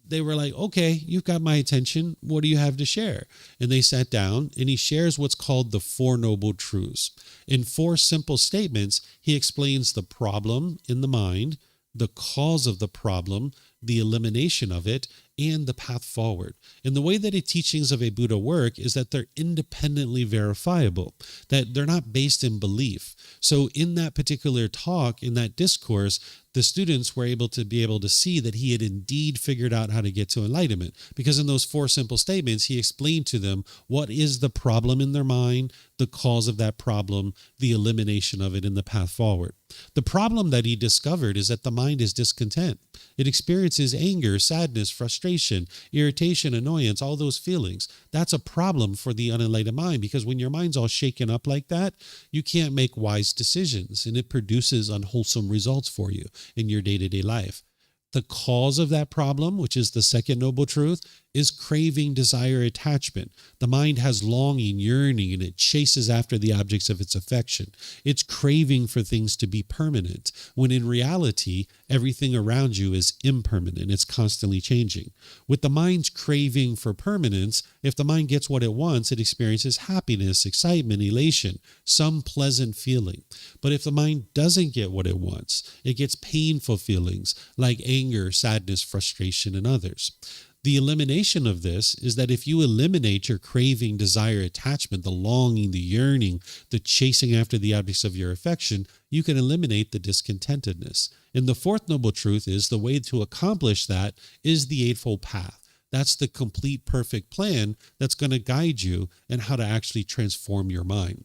they were like, okay, you've got my attention. What do you have to share? And they sat down and he shares what's called the Four Noble Truths. In four simple statements, he explains the problem in the mind, the cause of the problem, the elimination of it, and the path forward. And the way that the teachings of a Buddha work is that they're independently verifiable, that they're not based in belief. So in that particular talk, in that discourse, the students were able to see that he had indeed figured out how to get to enlightenment. Because in those four simple statements, he explained to them what is the problem in their mind, the cause of that problem, the elimination of it, and the path forward. The problem that he discovered is that the mind is discontent. It experiences anger, sadness, frustration, irritation, annoyance, all those feelings. That's a problem for the unenlightened mind, because when your mind's all shaken up like that, you can't make wise decisions, and it produces unwholesome results for you in your day-to-day life. The cause of that problem, which is the second noble truth, is craving, desire, attachment. The mind has longing, yearning, and it chases after the objects of its affection. It's craving for things to be permanent, when in reality, everything around you is impermanent. It's constantly changing. With the mind's craving for permanence, if the mind gets what it wants, it experiences happiness, excitement, elation, some pleasant feeling. But if the mind doesn't get what it wants, it gets painful feelings like anger, sadness, frustration, and others. The elimination of this is that if you eliminate your craving, desire, attachment, the longing, the yearning, the chasing after the objects of your affection, you can eliminate the discontentedness. And the fourth noble truth is the way to accomplish that is the Eightfold Path. That's the complete, perfect plan that's going to guide you in how to actually transform your mind.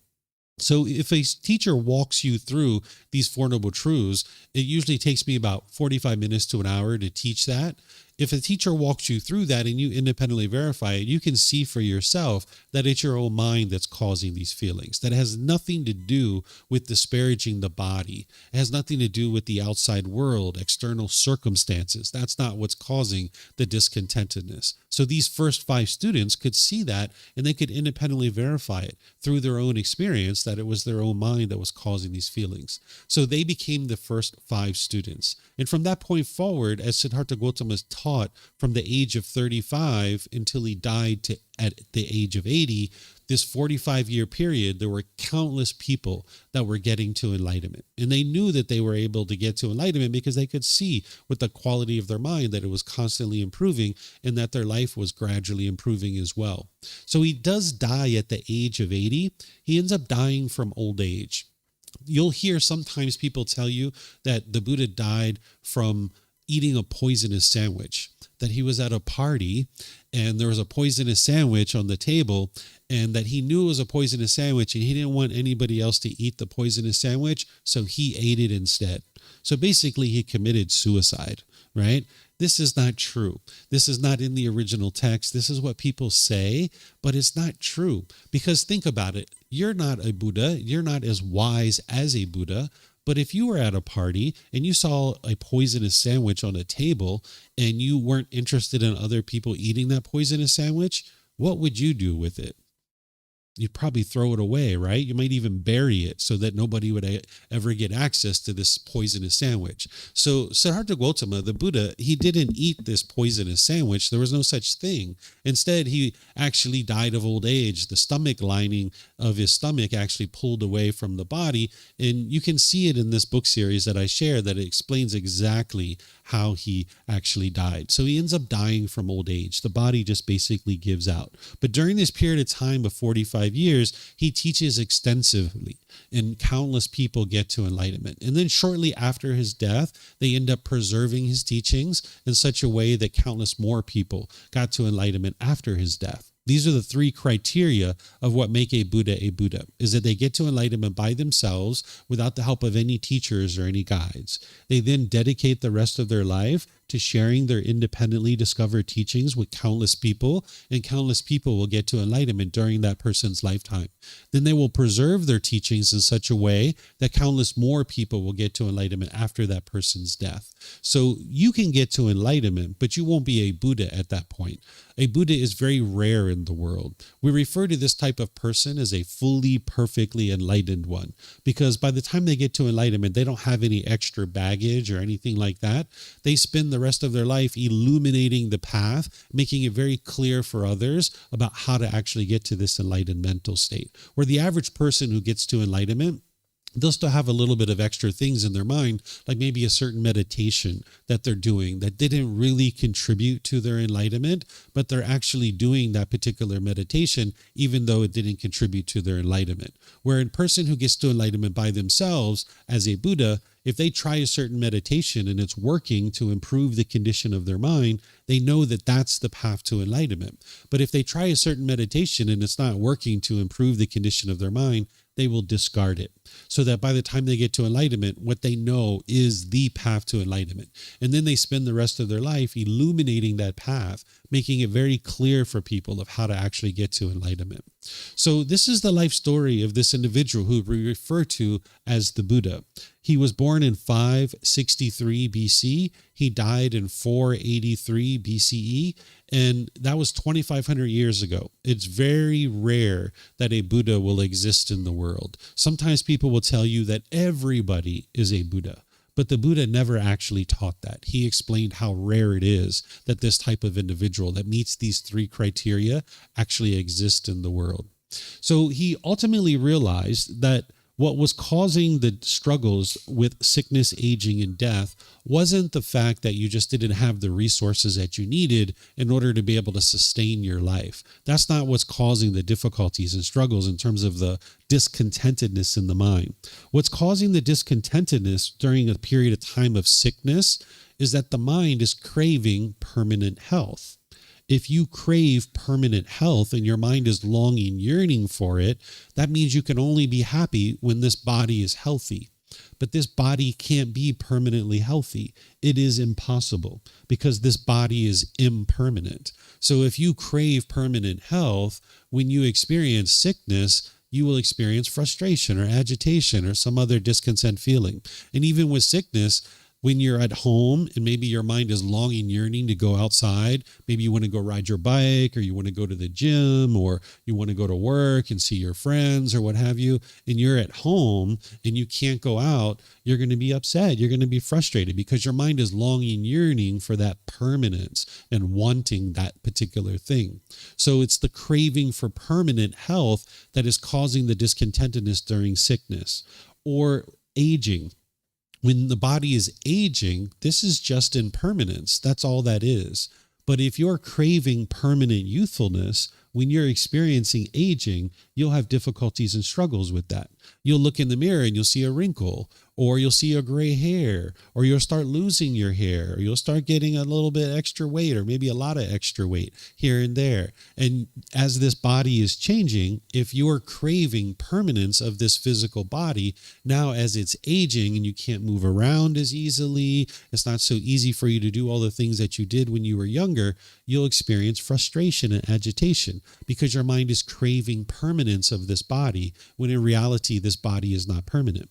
So if a teacher walks you through these Four Noble Truths, it usually takes me about 45 minutes to an hour to teach that. If a teacher walks you through that and you independently verify it, you can see for yourself that it's your own mind that's causing these feelings. That has nothing to do with disparaging the body. It has nothing to do with the outside world, external circumstances. That's not what's causing the discontentedness. So these first five students could see that, and they could independently verify it through their own experience that it was their own mind that was causing these feelings. So they became the first five students. And from that point forward, as Siddhartha Gotama taught from the age of 35 until he died at the age of 80, this 45-year period, there were countless people that were getting to enlightenment. And they knew that they were able to get to enlightenment because they could see with the quality of their mind that it was constantly improving and that their life was gradually improving as well. So he does die at the age of 80. He ends up dying from old age. You'll hear sometimes people tell you that the Buddha died from eating a poisonous sandwich, that he was at a party and there was a poisonous sandwich on the table, and that he knew it was a poisonous sandwich and he didn't want anybody else to eat the poisonous sandwich, so he ate it instead. So basically he committed suicide, right? This is not true. This is not in the original text. This is what people say, but it's not true. Because think about it. You're not a Buddha. You're not as wise as a Buddha. But if you were at a party and you saw a poisonous sandwich on a table and you weren't interested in other people eating that poisonous sandwich, what would you do with it? you'd probably throw it away, right? You might even bury it so that nobody would ever get access to this poisonous sandwich. So Siddhartha Gautama, the Buddha, he didn't eat this poisonous sandwich. There was no such thing. Instead, he actually died of old age. The stomach lining of his stomach actually pulled away from the body. And you can see it in this book series that I share, that it explains exactly how he actually died. So he ends up dying from old age. The body just basically gives out. But during this period of time of 45 years, he teaches extensively, and countless people get to enlightenment. And then shortly after his death, they end up preserving his teachings in such a way that countless more people got to enlightenment after his death. These are the three criteria of what make a Buddha, is that they get to enlightenment by themselves without the help of any teachers or any guides. They then dedicate the rest of their life to sharing their independently discovered teachings with countless people, and countless people will get to enlightenment during that person's lifetime. Then they will preserve their teachings in such a way that countless more people will get to enlightenment after that person's death. So you can get to enlightenment, but you won't be a Buddha at that point. A Buddha is very rare in the world. We refer to this type of person as a fully, perfectly enlightened one, because by the time they get to enlightenment, they don't have any extra baggage or anything like that. They spend the rest of their life illuminating the path, making it very clear for others about how to actually get to this enlightened mental state. Where the average person who gets to enlightenment, they'll still have a little bit of extra things in their mind, like maybe a certain meditation that they're doing that didn't really contribute to their enlightenment, but they're actually doing that particular meditation, even though it didn't contribute to their enlightenment. Where a person who gets to enlightenment by themselves as a Buddha, if they try a certain meditation and it's working to improve the condition of their mind, they know that that's the path to enlightenment. But if they try a certain meditation and it's not working to improve the condition of their mind, they will discard it, so that by the time they get to enlightenment, what they know is the path to enlightenment. And then they spend the rest of their life illuminating that path, making it very clear for people of how to actually get to enlightenment. So this is the life story of this individual who we refer to as the Buddha. He was born in 563 BC. He died in 483 BCE. And that was 2,500 years ago. It's very rare that a Buddha will exist in the world. Sometimes people will tell you that everybody is a Buddha, but the Buddha never actually taught that. He explained how rare it is that this type of individual that meets these three criteria actually exists in the world. So he ultimately realized that what was causing the struggles with sickness, aging, and death wasn't the fact that you just didn't have the resources that you needed in order to be able to sustain your life. That's not what's causing the difficulties and struggles in terms of the discontentedness in the mind. What's causing the discontentedness during a period of time of sickness is that the mind is craving permanent health. If you crave permanent health and your mind is longing, yearning for it, that means you can only be happy when this body is healthy. But this body can't be permanently healthy. It is impossible because this body is impermanent. So if you crave permanent health, when you experience sickness, you will experience frustration or agitation or some other discontent feeling. And even with sickness, when you're at home and maybe your mind is longing, yearning to go outside, maybe you want to go ride your bike, or you want to go to the gym, or you want to go to work and see your friends or what have you, and you're at home and you can't go out, you're going to be upset. You're going to be frustrated because your mind is longing, yearning for that permanence and wanting that particular thing. So it's the craving for permanent health that is causing the discontentedness during sickness or aging. When the body is aging, this is just impermanence. That's all that is. But if you're craving permanent youthfulness, when you're experiencing aging, you'll have difficulties and struggles with that. You'll look in the mirror and you'll see a wrinkle, or you'll see a gray hair, or you'll start losing your hair, or you'll start getting a little bit extra weight, or maybe a lot of extra weight here and there. And as this body is changing, if you're craving permanence of this physical body, now as it's aging and you can't move around as easily, it's not so easy for you to do all the things that you did when you were younger, you'll experience frustration and agitation because your mind is craving permanence of this body, when in reality, this body is not permanent.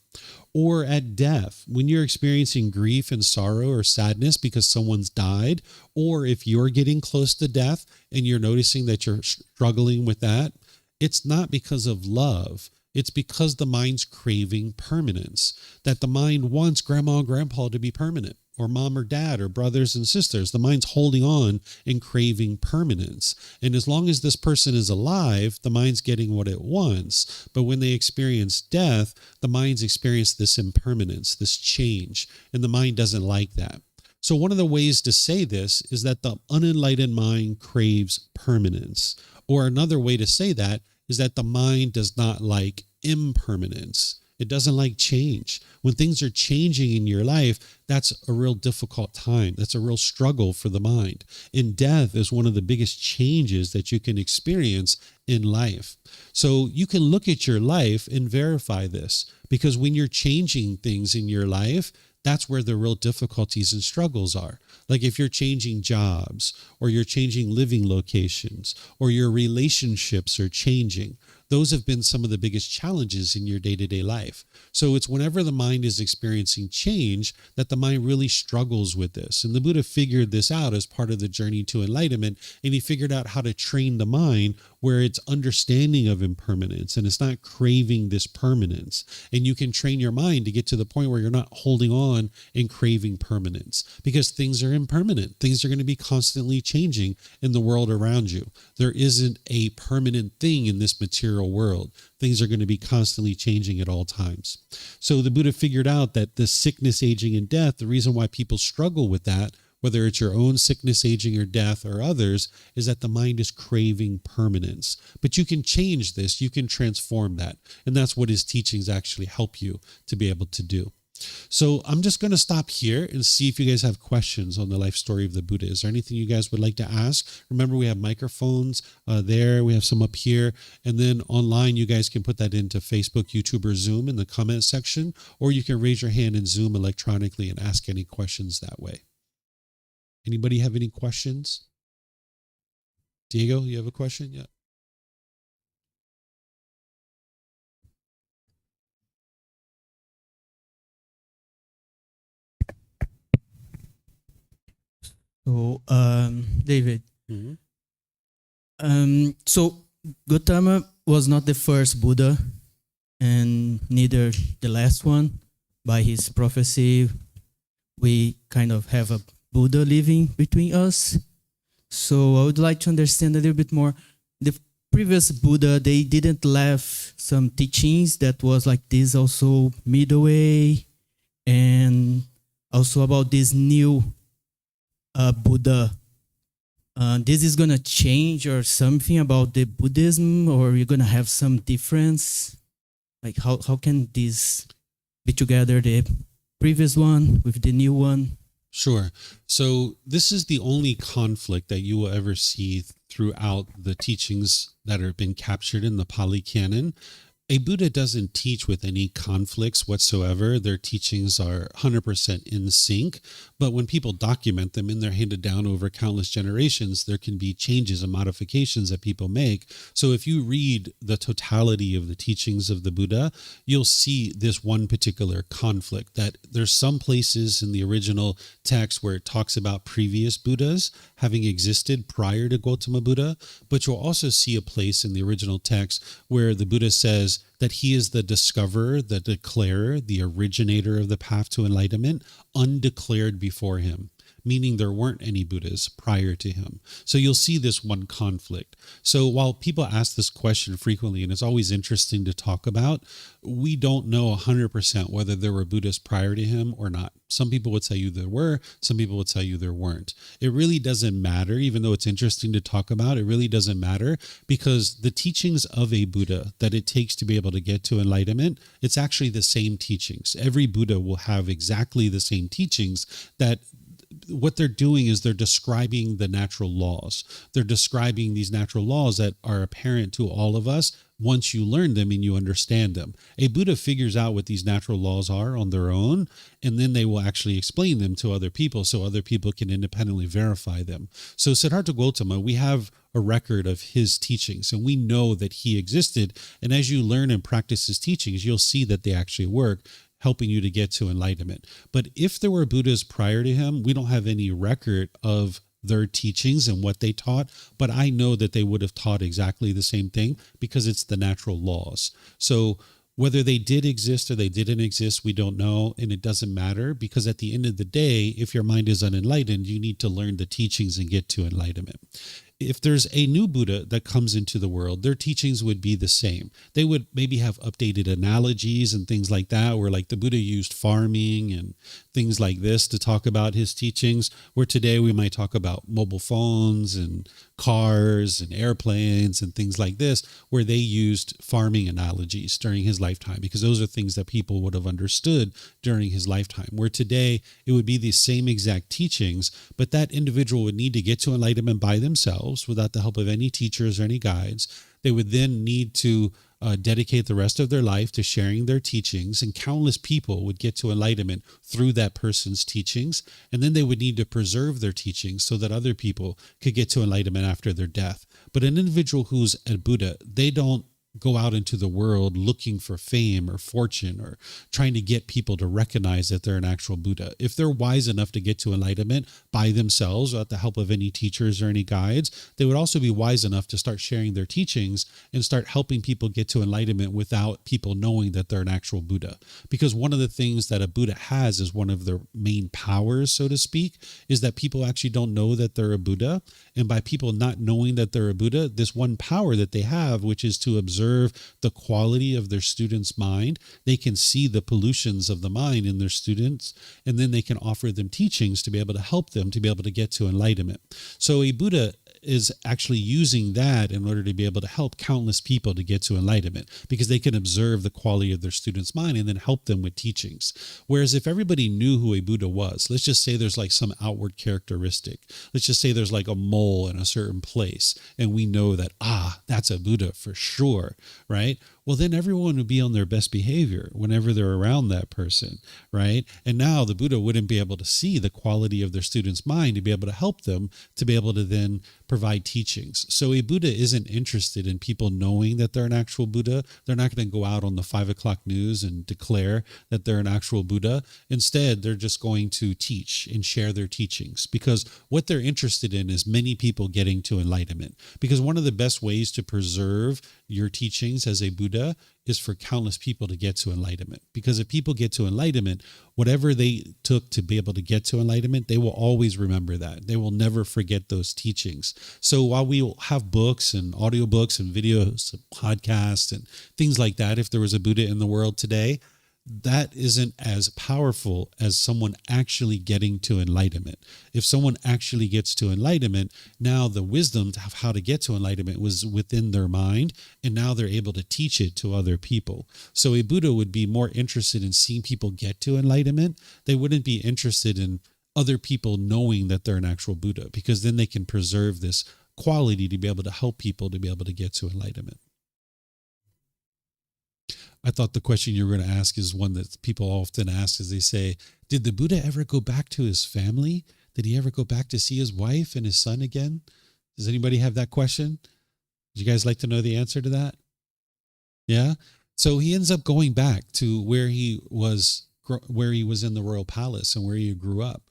Or at death, when you're experiencing grief and sorrow or sadness because someone's died, or if you're getting close to death and you're noticing that you're struggling with that, it's not because of love. It's because the mind's craving permanence, that the mind wants grandma and grandpa to be permanent, or mom or dad, or brothers and sisters. The mind's holding on and craving permanence. And as long as this person is alive, the mind's getting what it wants. But when they experience death, the mind's experience this impermanence, this change, and the mind doesn't like that. So one of the ways to say this is that the unenlightened mind craves permanence. Or another way to say that is that the mind does not like impermanence. It doesn't like change. When things are changing in your life, that's a real difficult time. That's a real struggle for the mind. And death is one of the biggest changes that you can experience in life. So you can look at your life and verify this, because when you're changing things in your life, that's where the real difficulties and struggles are. Like if you're changing jobs, or you're changing living locations, or your relationships are changing, those have been some of the biggest challenges in your day-to-day life. So it's whenever the mind is experiencing change that the mind really struggles with this. And the Buddha figured this out as part of the journey to enlightenment, and he figured out how to train the mind where it's understanding of impermanence and it's not craving this permanence. And you can train your mind to get to the point where you're not holding on and craving permanence, because things are impermanent. Things are going to be constantly changing in the world around you. There isn't a permanent thing in this material world. Things are going to be constantly changing at all times. So the Buddha figured out that the sickness, aging, and death, the reason why people struggle with that, whether it's your own sickness, aging, or death, or others, is that the mind is craving permanence. But you can change this. You can transform that. And that's what his teachings actually help you to be able to do. So I'm just going to stop here and see if you guys have questions on the life story of the Buddha. Is there anything you guys would like to ask? Remember, we have microphones there. We have some up here. And then online, you guys can put that into Facebook, YouTube, or Zoom in the comment section, or you can raise your hand in Zoom electronically and ask any questions that way. Anybody have any questions? Diego, you have a question? Yeah. So, David, Mm-hmm. so Gotama was not the first Buddha, and neither the last one. By his prophecy, we kind of have a Buddha living between us. So I would like to understand a little bit more. The previous Buddha, they didn't leave some teachings that was like this also middle way, and also about this new Buddha. This is gonna change or something about the Buddhism, or you're gonna have some difference? Like how can this be together, the previous one with the new one? Sure. So this is the only conflict that you will ever see throughout the teachings that have been captured in the Pali Canon. A Buddha doesn't teach with any conflicts whatsoever. Their teachings are 100% in sync. But when people document them and they're handed down over countless generations, there can be changes and modifications that people make. So if you read the totality of the teachings of the Buddha, you'll see this one particular conflict, that there's some places in the original text where it talks about previous Buddhas having existed prior to Gotama Buddha. But you'll also see a place in the original text where the Buddha says that he is the discoverer, the declarer, the originator of the path to enlightenment, undeclared before him, meaning there weren't any Buddhas prior to him. So you'll see this one conflict. So while people ask this question frequently, and it's always interesting to talk about, we don't know 100% whether there were Buddhas prior to him or not. Some people would tell you there were, some people would tell you there weren't. It really doesn't matter, even though it's interesting to talk about, it really doesn't matter, because the teachings of a Buddha that it takes to be able to get to enlightenment, it's actually the same teachings. Every Buddha will have exactly the same teachings. That what they're doing is they're describing the natural laws. They're describing these natural laws that are apparent to all of us once you learn them and you understand them. A Buddha figures out what these natural laws are on their own, and then they will actually explain them to other people so other people can independently verify them. So Siddhartha Gautama, we have a record of his teachings, and we know that he existed. And as you learn and practice his teachings, you'll see that they actually work, helping you to get to enlightenment. But if there were Buddhas prior to him, we don't have any record of their teachings and what they taught, but I know that they would have taught exactly the same thing because it's the natural laws. So whether they did exist or they didn't exist, we don't know, and it doesn't matter, because at the end of the day, if your mind is unenlightened, you need to learn the teachings and get to enlightenment. If there's a new Buddha that comes into the world, their teachings would be the same. They would maybe have updated analogies and things like that, where like the Buddha used farming and things like this to talk about his teachings, where today we might talk about mobile phones and cars and airplanes and things like this, where they used farming analogies during his lifetime, because those are things that people would have understood during his lifetime, where today it would be the same exact teachings, but that individual would need to get to enlightenment by themselves without the help of any teachers or any guides. They would then need to dedicate the rest of their life to sharing their teachings, and countless people would get to enlightenment through that person's teachings. And then they would need to preserve their teachings so that other people could get to enlightenment after their death. But an individual who's a Buddha, they don't go out into the world looking for fame or fortune or trying to get people to recognize that they're an actual Buddha. If they're wise enough to get to enlightenment by themselves without the help of any teachers or any guides, they would also be wise enough to start sharing their teachings and start helping people get to enlightenment without people knowing that they're an actual Buddha. Because one of the things that a Buddha has is one of their main powers, so to speak, is that people actually don't know that they're a Buddha. And by people not knowing that they're a Buddha, this one power that they have, which is to observe the quality of their student's mind, they can see the pollutions of the mind in their students, and then they can offer them teachings to be able to help them to be able to get to enlightenment. So a Buddha is actually using that in order to be able to help countless people to get to enlightenment, because they can observe the quality of their student's mind and then help them with teachings. Whereas if everybody knew who a Buddha was, let's just say there's like some outward characteristic. Let's just say there's like a mole in a certain place, and we know that, that's a Buddha for sure, right? Well, then everyone would be on their best behavior whenever they're around that person, right? And now the Buddha wouldn't be able to see the quality of their student's mind to be able to help them to be able to then provide teachings. So a Buddha isn't interested in people knowing that they're an actual Buddha. They're not going to go out on the 5 o'clock news and declare that they're an actual Buddha. Instead, they're just going to teach and share their teachings, because what they're interested in is many people getting to enlightenment. Because one of the best ways to preserve your teachings as a Buddha is for countless people to get to enlightenment. Because if people get to enlightenment, whatever they took to be able to get to enlightenment, they will always remember that. They will never forget those teachings. So while we will have books and audiobooks and videos, and podcasts and things like that, if there was a Buddha in the world today, that isn't as powerful as someone actually getting to enlightenment. If someone actually gets to enlightenment, now the wisdom of how to get to enlightenment was within their mind, and now they're able to teach it to other people. So a Buddha would be more interested in seeing people get to enlightenment. They wouldn't be interested in other people knowing that they're an actual Buddha, because then they can preserve this quality to be able to help people to be able to get to enlightenment. I thought the question you were going to ask is one that people often ask, is they say, did the Buddha ever go back to his family? Did he ever go back to see his wife and his son again? Does anybody have that question? Would you guys like to know the answer to that? Yeah. So he ends up going back to where he was in the royal palace and where he grew up.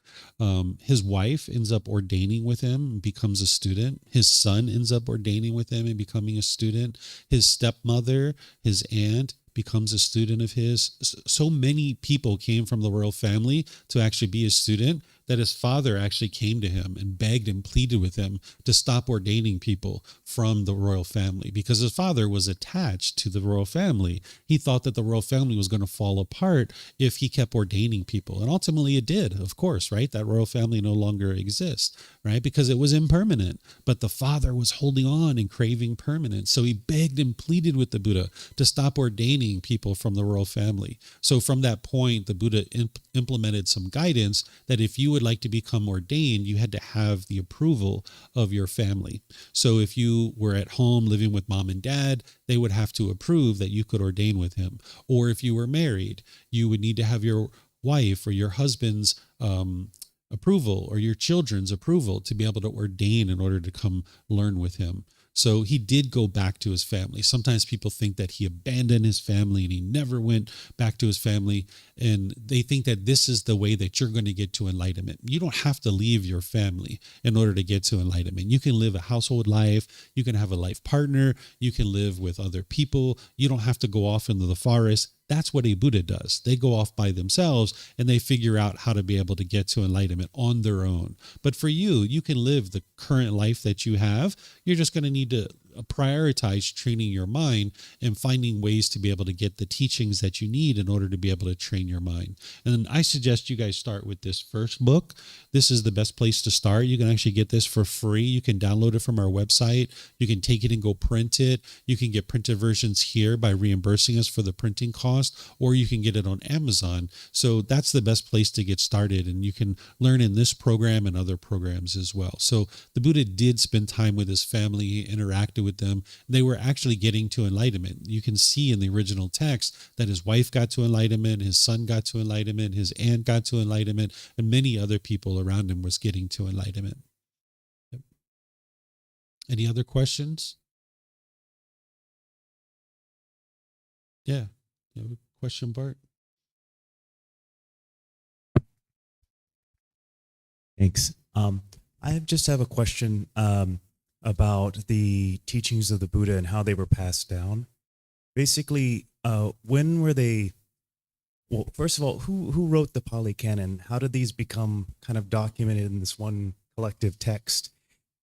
His wife ends up ordaining with him and becomes a student. His son ends up ordaining with him and becoming a student. His stepmother, his aunt, becomes a student of his. So many people came from the royal family to actually be a student that his father actually came to him and begged and pleaded with him to stop ordaining people from the royal family, because his father was attached to the royal family. He thought that the royal family was going to fall apart if he kept ordaining people. And ultimately it did, of course, right? That royal family no longer exists, right? Because it was impermanent. But the father was holding on and craving permanence. So he begged and pleaded with the Buddha to stop ordaining people from the royal family. So from that point, the Buddha implemented some guidance that if you would like to become ordained, you had to have the approval of your family. So if you were at home living with mom and dad, they would have to approve that you could ordain with him. Or if you were married, you would need to have your wife or your husband's approval or your children's approval to be able to ordain in order to come learn with him. So he did go back to his family. Sometimes people think that he abandoned his family and he never went back to his family. And they think that this is the way that you're going to get to enlightenment. You don't have to leave your family in order to get to enlightenment. You can live a household life. You can have a life partner. You can live with other people. You don't have to go off into the forest. That's what a Buddha does. They go off by themselves and they figure out how to be able to get to enlightenment on their own. But for you, you can live the current life that you have. You're just going to need to prioritize training your mind and finding ways to be able to get the teachings that you need in order to be able to train your mind. And I suggest you guys start with this first book. This is the best place to start. You can actually get this for free. You can download it from our website. You can take it and go print it. You can get printed versions here by reimbursing us for the printing cost, or you can get it on Amazon. So that's the best place to get started. And you can learn in this program and other programs as well. So the Buddha did spend time with his family. He interacted with them. They were actually getting to enlightenment. You can see in the original text that his wife got to enlightenment, his son got to enlightenment, his aunt got to enlightenment, and many other people around him was getting to enlightenment. Yep. Any other questions? Yeah. You have a question, Bart? Thanks. I just have a question about the teachings of the Buddha and how they were passed down. Basically, when were they? Well, first of all, who wrote the Pali Canon? How did these become kind of documented in this one collective text?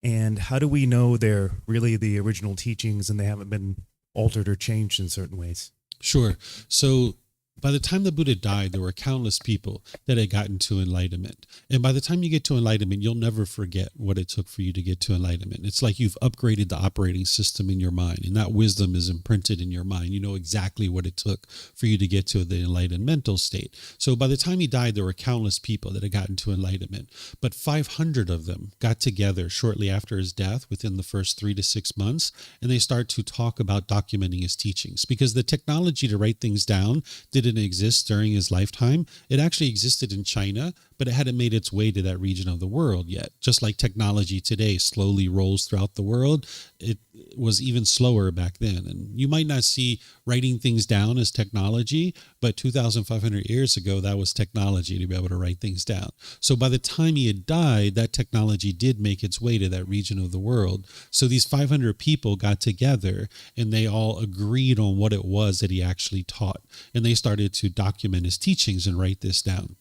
And how do we know they're really the original teachings and they haven't been altered or changed in certain ways? Sure. So by the time the Buddha died, there were countless people that had gotten to enlightenment. And by the time you get to enlightenment, you'll never forget what it took for you to get to enlightenment. It's like you've upgraded the operating system in your mind, and that wisdom is imprinted in your mind. You know exactly what it took for you to get to the enlightened mental state. So by the time he died, there were countless people that had gotten to enlightenment. But 500 of them got together shortly after his death, within the first 3 to 6 months, and they start to talk about documenting his teachings. Because the technology to write things down didn't exist during his lifetime. It actually existed in China, but it hadn't made its way to that region of the world yet. Just like technology today slowly rolls throughout the world, it was even slower back then. And you might not see writing things down as technology, but 2,500 years ago, that was technology to be able to write things down. So by the time he had died, that technology did make its way to that region of the world. So these 500 people got together and they all agreed on what it was that he actually taught. And they started to document his teachings and write this down.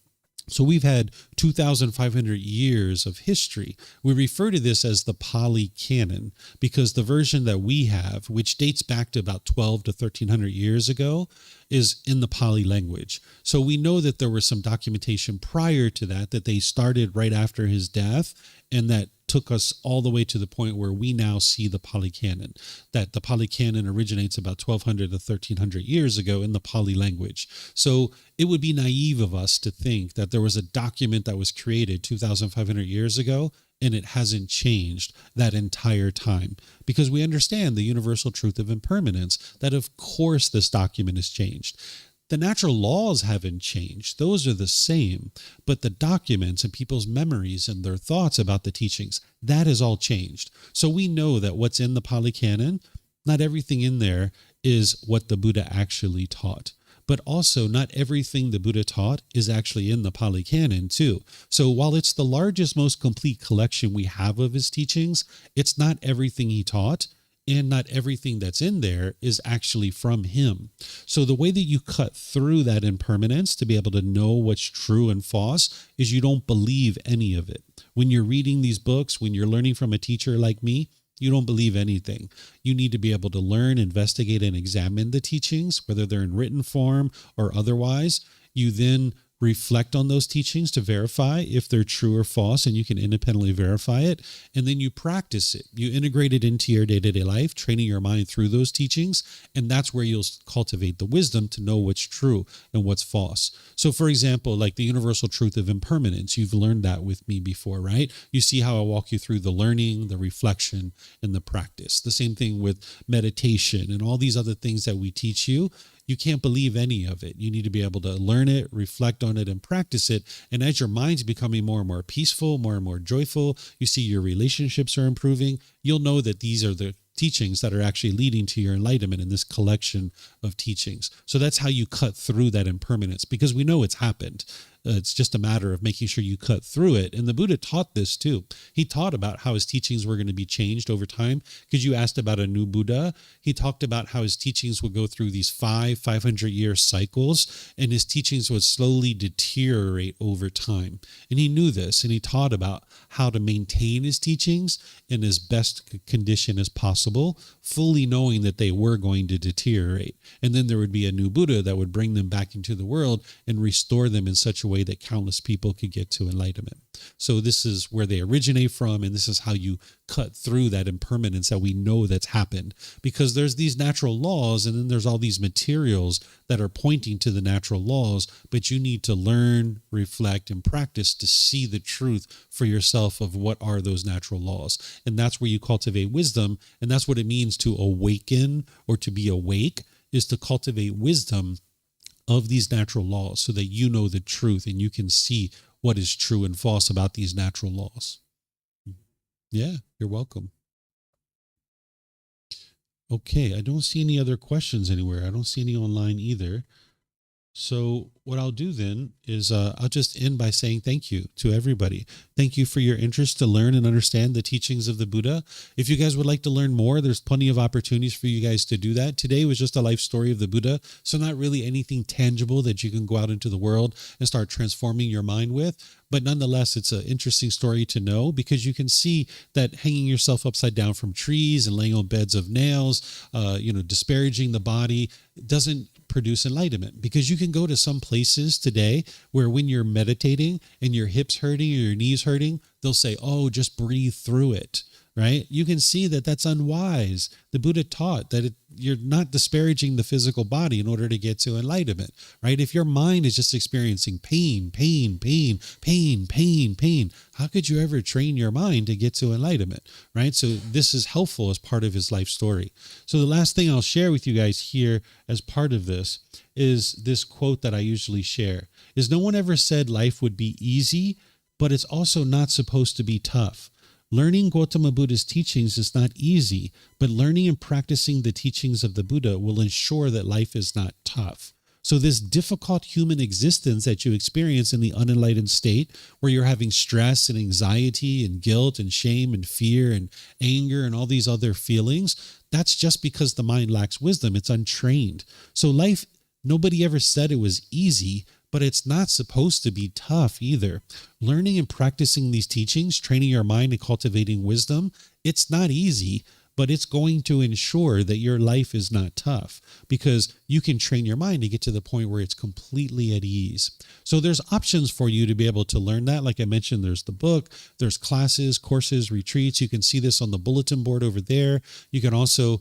So we've had 2,500 years of history. We refer to this as the Pali Canon because the version that we have, which dates back to about 12 to 1,300 years ago, is in the Pali language. So we know that there was some documentation prior to that they started right after his death, and that took us all the way to the point where we now see the Pali Canon, that the Pali Canon originates about 1,200 to 1,300 years ago in the Pali language. So it would be naive of us to think that there was a document that was created 2,500 years ago and it hasn't changed that entire time, because we understand the universal truth of impermanence, that of course this document has changed. The natural laws haven't changed. Those are the same. But the documents and people's memories and their thoughts about the teachings, that has all changed. So we know that what's in the Pali Canon, not everything in there is what the Buddha actually taught. But also not everything the Buddha taught is actually in the Pali Canon too. So while it's the largest, most complete collection we have of his teachings, it's not everything he taught. And not everything that's in there is actually from him. So the way that you cut through that impermanence to be able to know what's true and false is you don't believe any of it. When you're reading these books, when you're learning from a teacher like me, you don't believe anything. You need to be able to learn, investigate, and examine the teachings, whether they're in written form or otherwise. You then reflect on those teachings to verify if they're true or false, and you can independently verify it. And then you practice it. You integrate it into your day-to-day life, training your mind through those teachings. And that's where you'll cultivate the wisdom to know what's true and what's false. So for example, like the universal truth of impermanence, you've learned that with me before, right? You see how I walk you through the learning, the reflection, and the practice. The same thing with meditation and all these other things that we teach you. You can't believe any of it. You need to be able to learn it, reflect on it, and practice it. And as your mind's becoming more and more peaceful, more and more joyful, you see your relationships are improving, you'll know that these are the teachings that are actually leading to your enlightenment in this collection of teachings. So that's how you cut through that impermanence, because we know it's happened. It's just a matter of making sure you cut through it. And the Buddha taught this too. He taught about how his teachings were going to be changed over time. Because you asked about a new Buddha. He talked about how his teachings would go through these 500-year cycles, and his teachings would slowly deteriorate over time. And he knew this, and he taught about how to maintain his teachings in as best condition as possible, fully knowing that they were going to deteriorate. And then there would be a new Buddha that would bring them back into the world and restore them in such a way that countless people could get to enlightenment. So this is where they originate from, and this is how you cut through that impermanence that we know that's happened. Because there's these natural laws, and then there's all these materials that are pointing to the natural laws, but you need to learn, reflect, and practice to see the truth for yourself of what are those natural laws. And that's where you cultivate wisdom, and that's what it means to awaken or to be awake, is to cultivate wisdom of these natural laws so that you know the truth and you can see what is true and false about these natural laws. Yeah, you're welcome. Okay, I don't see any other questions anywhere. I don't see any online either. So what I'll do then is I'll just end by saying thank you to everybody. Thank you for your interest to learn and understand the teachings of the Buddha. If you guys would like to learn more, there's plenty of opportunities for you guys to do that. Today was just a life story of the Buddha, so not really anything tangible that you can go out into the world and start transforming your mind with. But nonetheless, it's an interesting story to know, because you can see that hanging yourself upside down from trees and laying on beds of nails, disparaging the body doesn't produce enlightenment. Because you can go to some places today where when you're meditating and your hips hurting or your knees hurting, they'll say, oh, just breathe through it. Right? You can see that that's unwise. The Buddha taught that you're not disparaging the physical body in order to get to enlightenment, right? If your mind is just experiencing pain, how could you ever train your mind to get to enlightenment, right? So this is helpful as part of his life story. So the last thing I'll share with you guys here as part of this is this quote that I usually share, is no one ever said life would be easy, but it's also not supposed to be tough. Learning Gotama Buddha's teachings is not easy, but learning and practicing the teachings of the Buddha will ensure that life is not tough. So this difficult human existence that you experience in the unenlightened state, where you're having stress and anxiety and guilt and shame and fear and anger and all these other feelings, that's just because the mind lacks wisdom. It's untrained. So life, nobody ever said it was easy, but it's not supposed to be tough either. Learning and practicing these teachings, training your mind and cultivating wisdom, it's not easy, but it's going to ensure that your life is not tough, because you can train your mind to get to the point where it's completely at ease. So there's options for you to be able to learn that. Like I mentioned, there's the book, there's classes, courses, retreats. You can see this on the bulletin board over there. You can also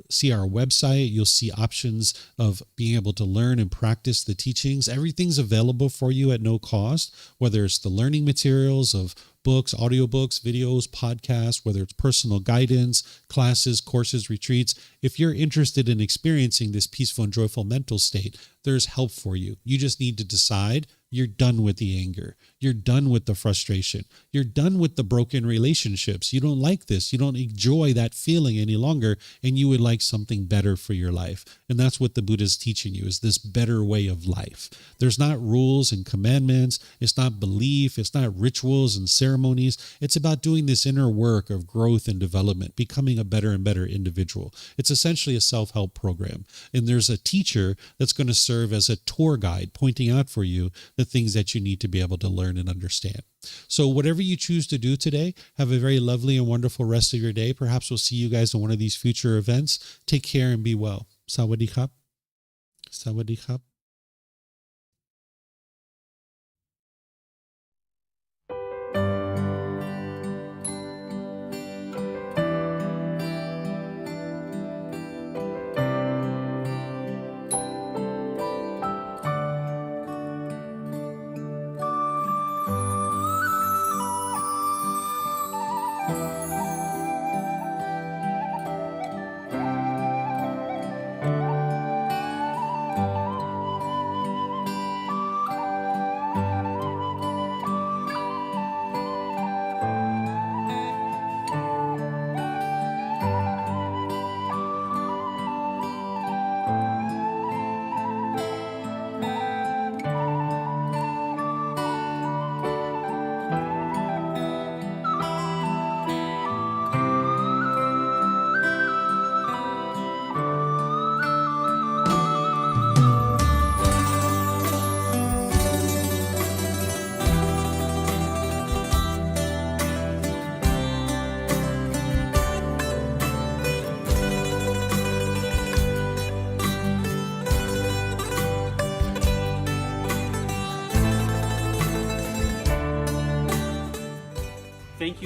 see our website. You'll see options of being able to learn and practice the teachings. Everything's available for you at no cost, whether it's the learning materials of books, audiobooks, videos, podcasts, whether it's personal guidance, classes, courses, retreats. If you're interested in experiencing this peaceful and joyful mental state, there's help for you. You just need to decide you're done with the anger. You're done with the frustration. You're done with the broken relationships. You don't like this. You don't enjoy that feeling any longer, and you would like something better for your life. And that's what the Buddha is teaching you, is this better way of life. There's not rules and commandments. It's not belief. It's not rituals and ceremonies. It's about doing this inner work of growth and development, becoming a better and better individual. It's essentially a self-help program. And there's a teacher that's going to serve as a tour guide, pointing out for you the things that you need to be able to learn and understand. So whatever you choose to do today, have a very lovely and wonderful rest of your day. Perhaps we'll see you guys in one of these future events. Take care and be well. Sawadee khap. Sawadee khap.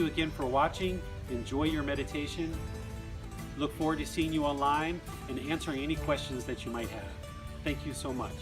again for watching. Enjoy your meditation. Look forward to seeing you online and answering any questions that you might have. Thank you so much.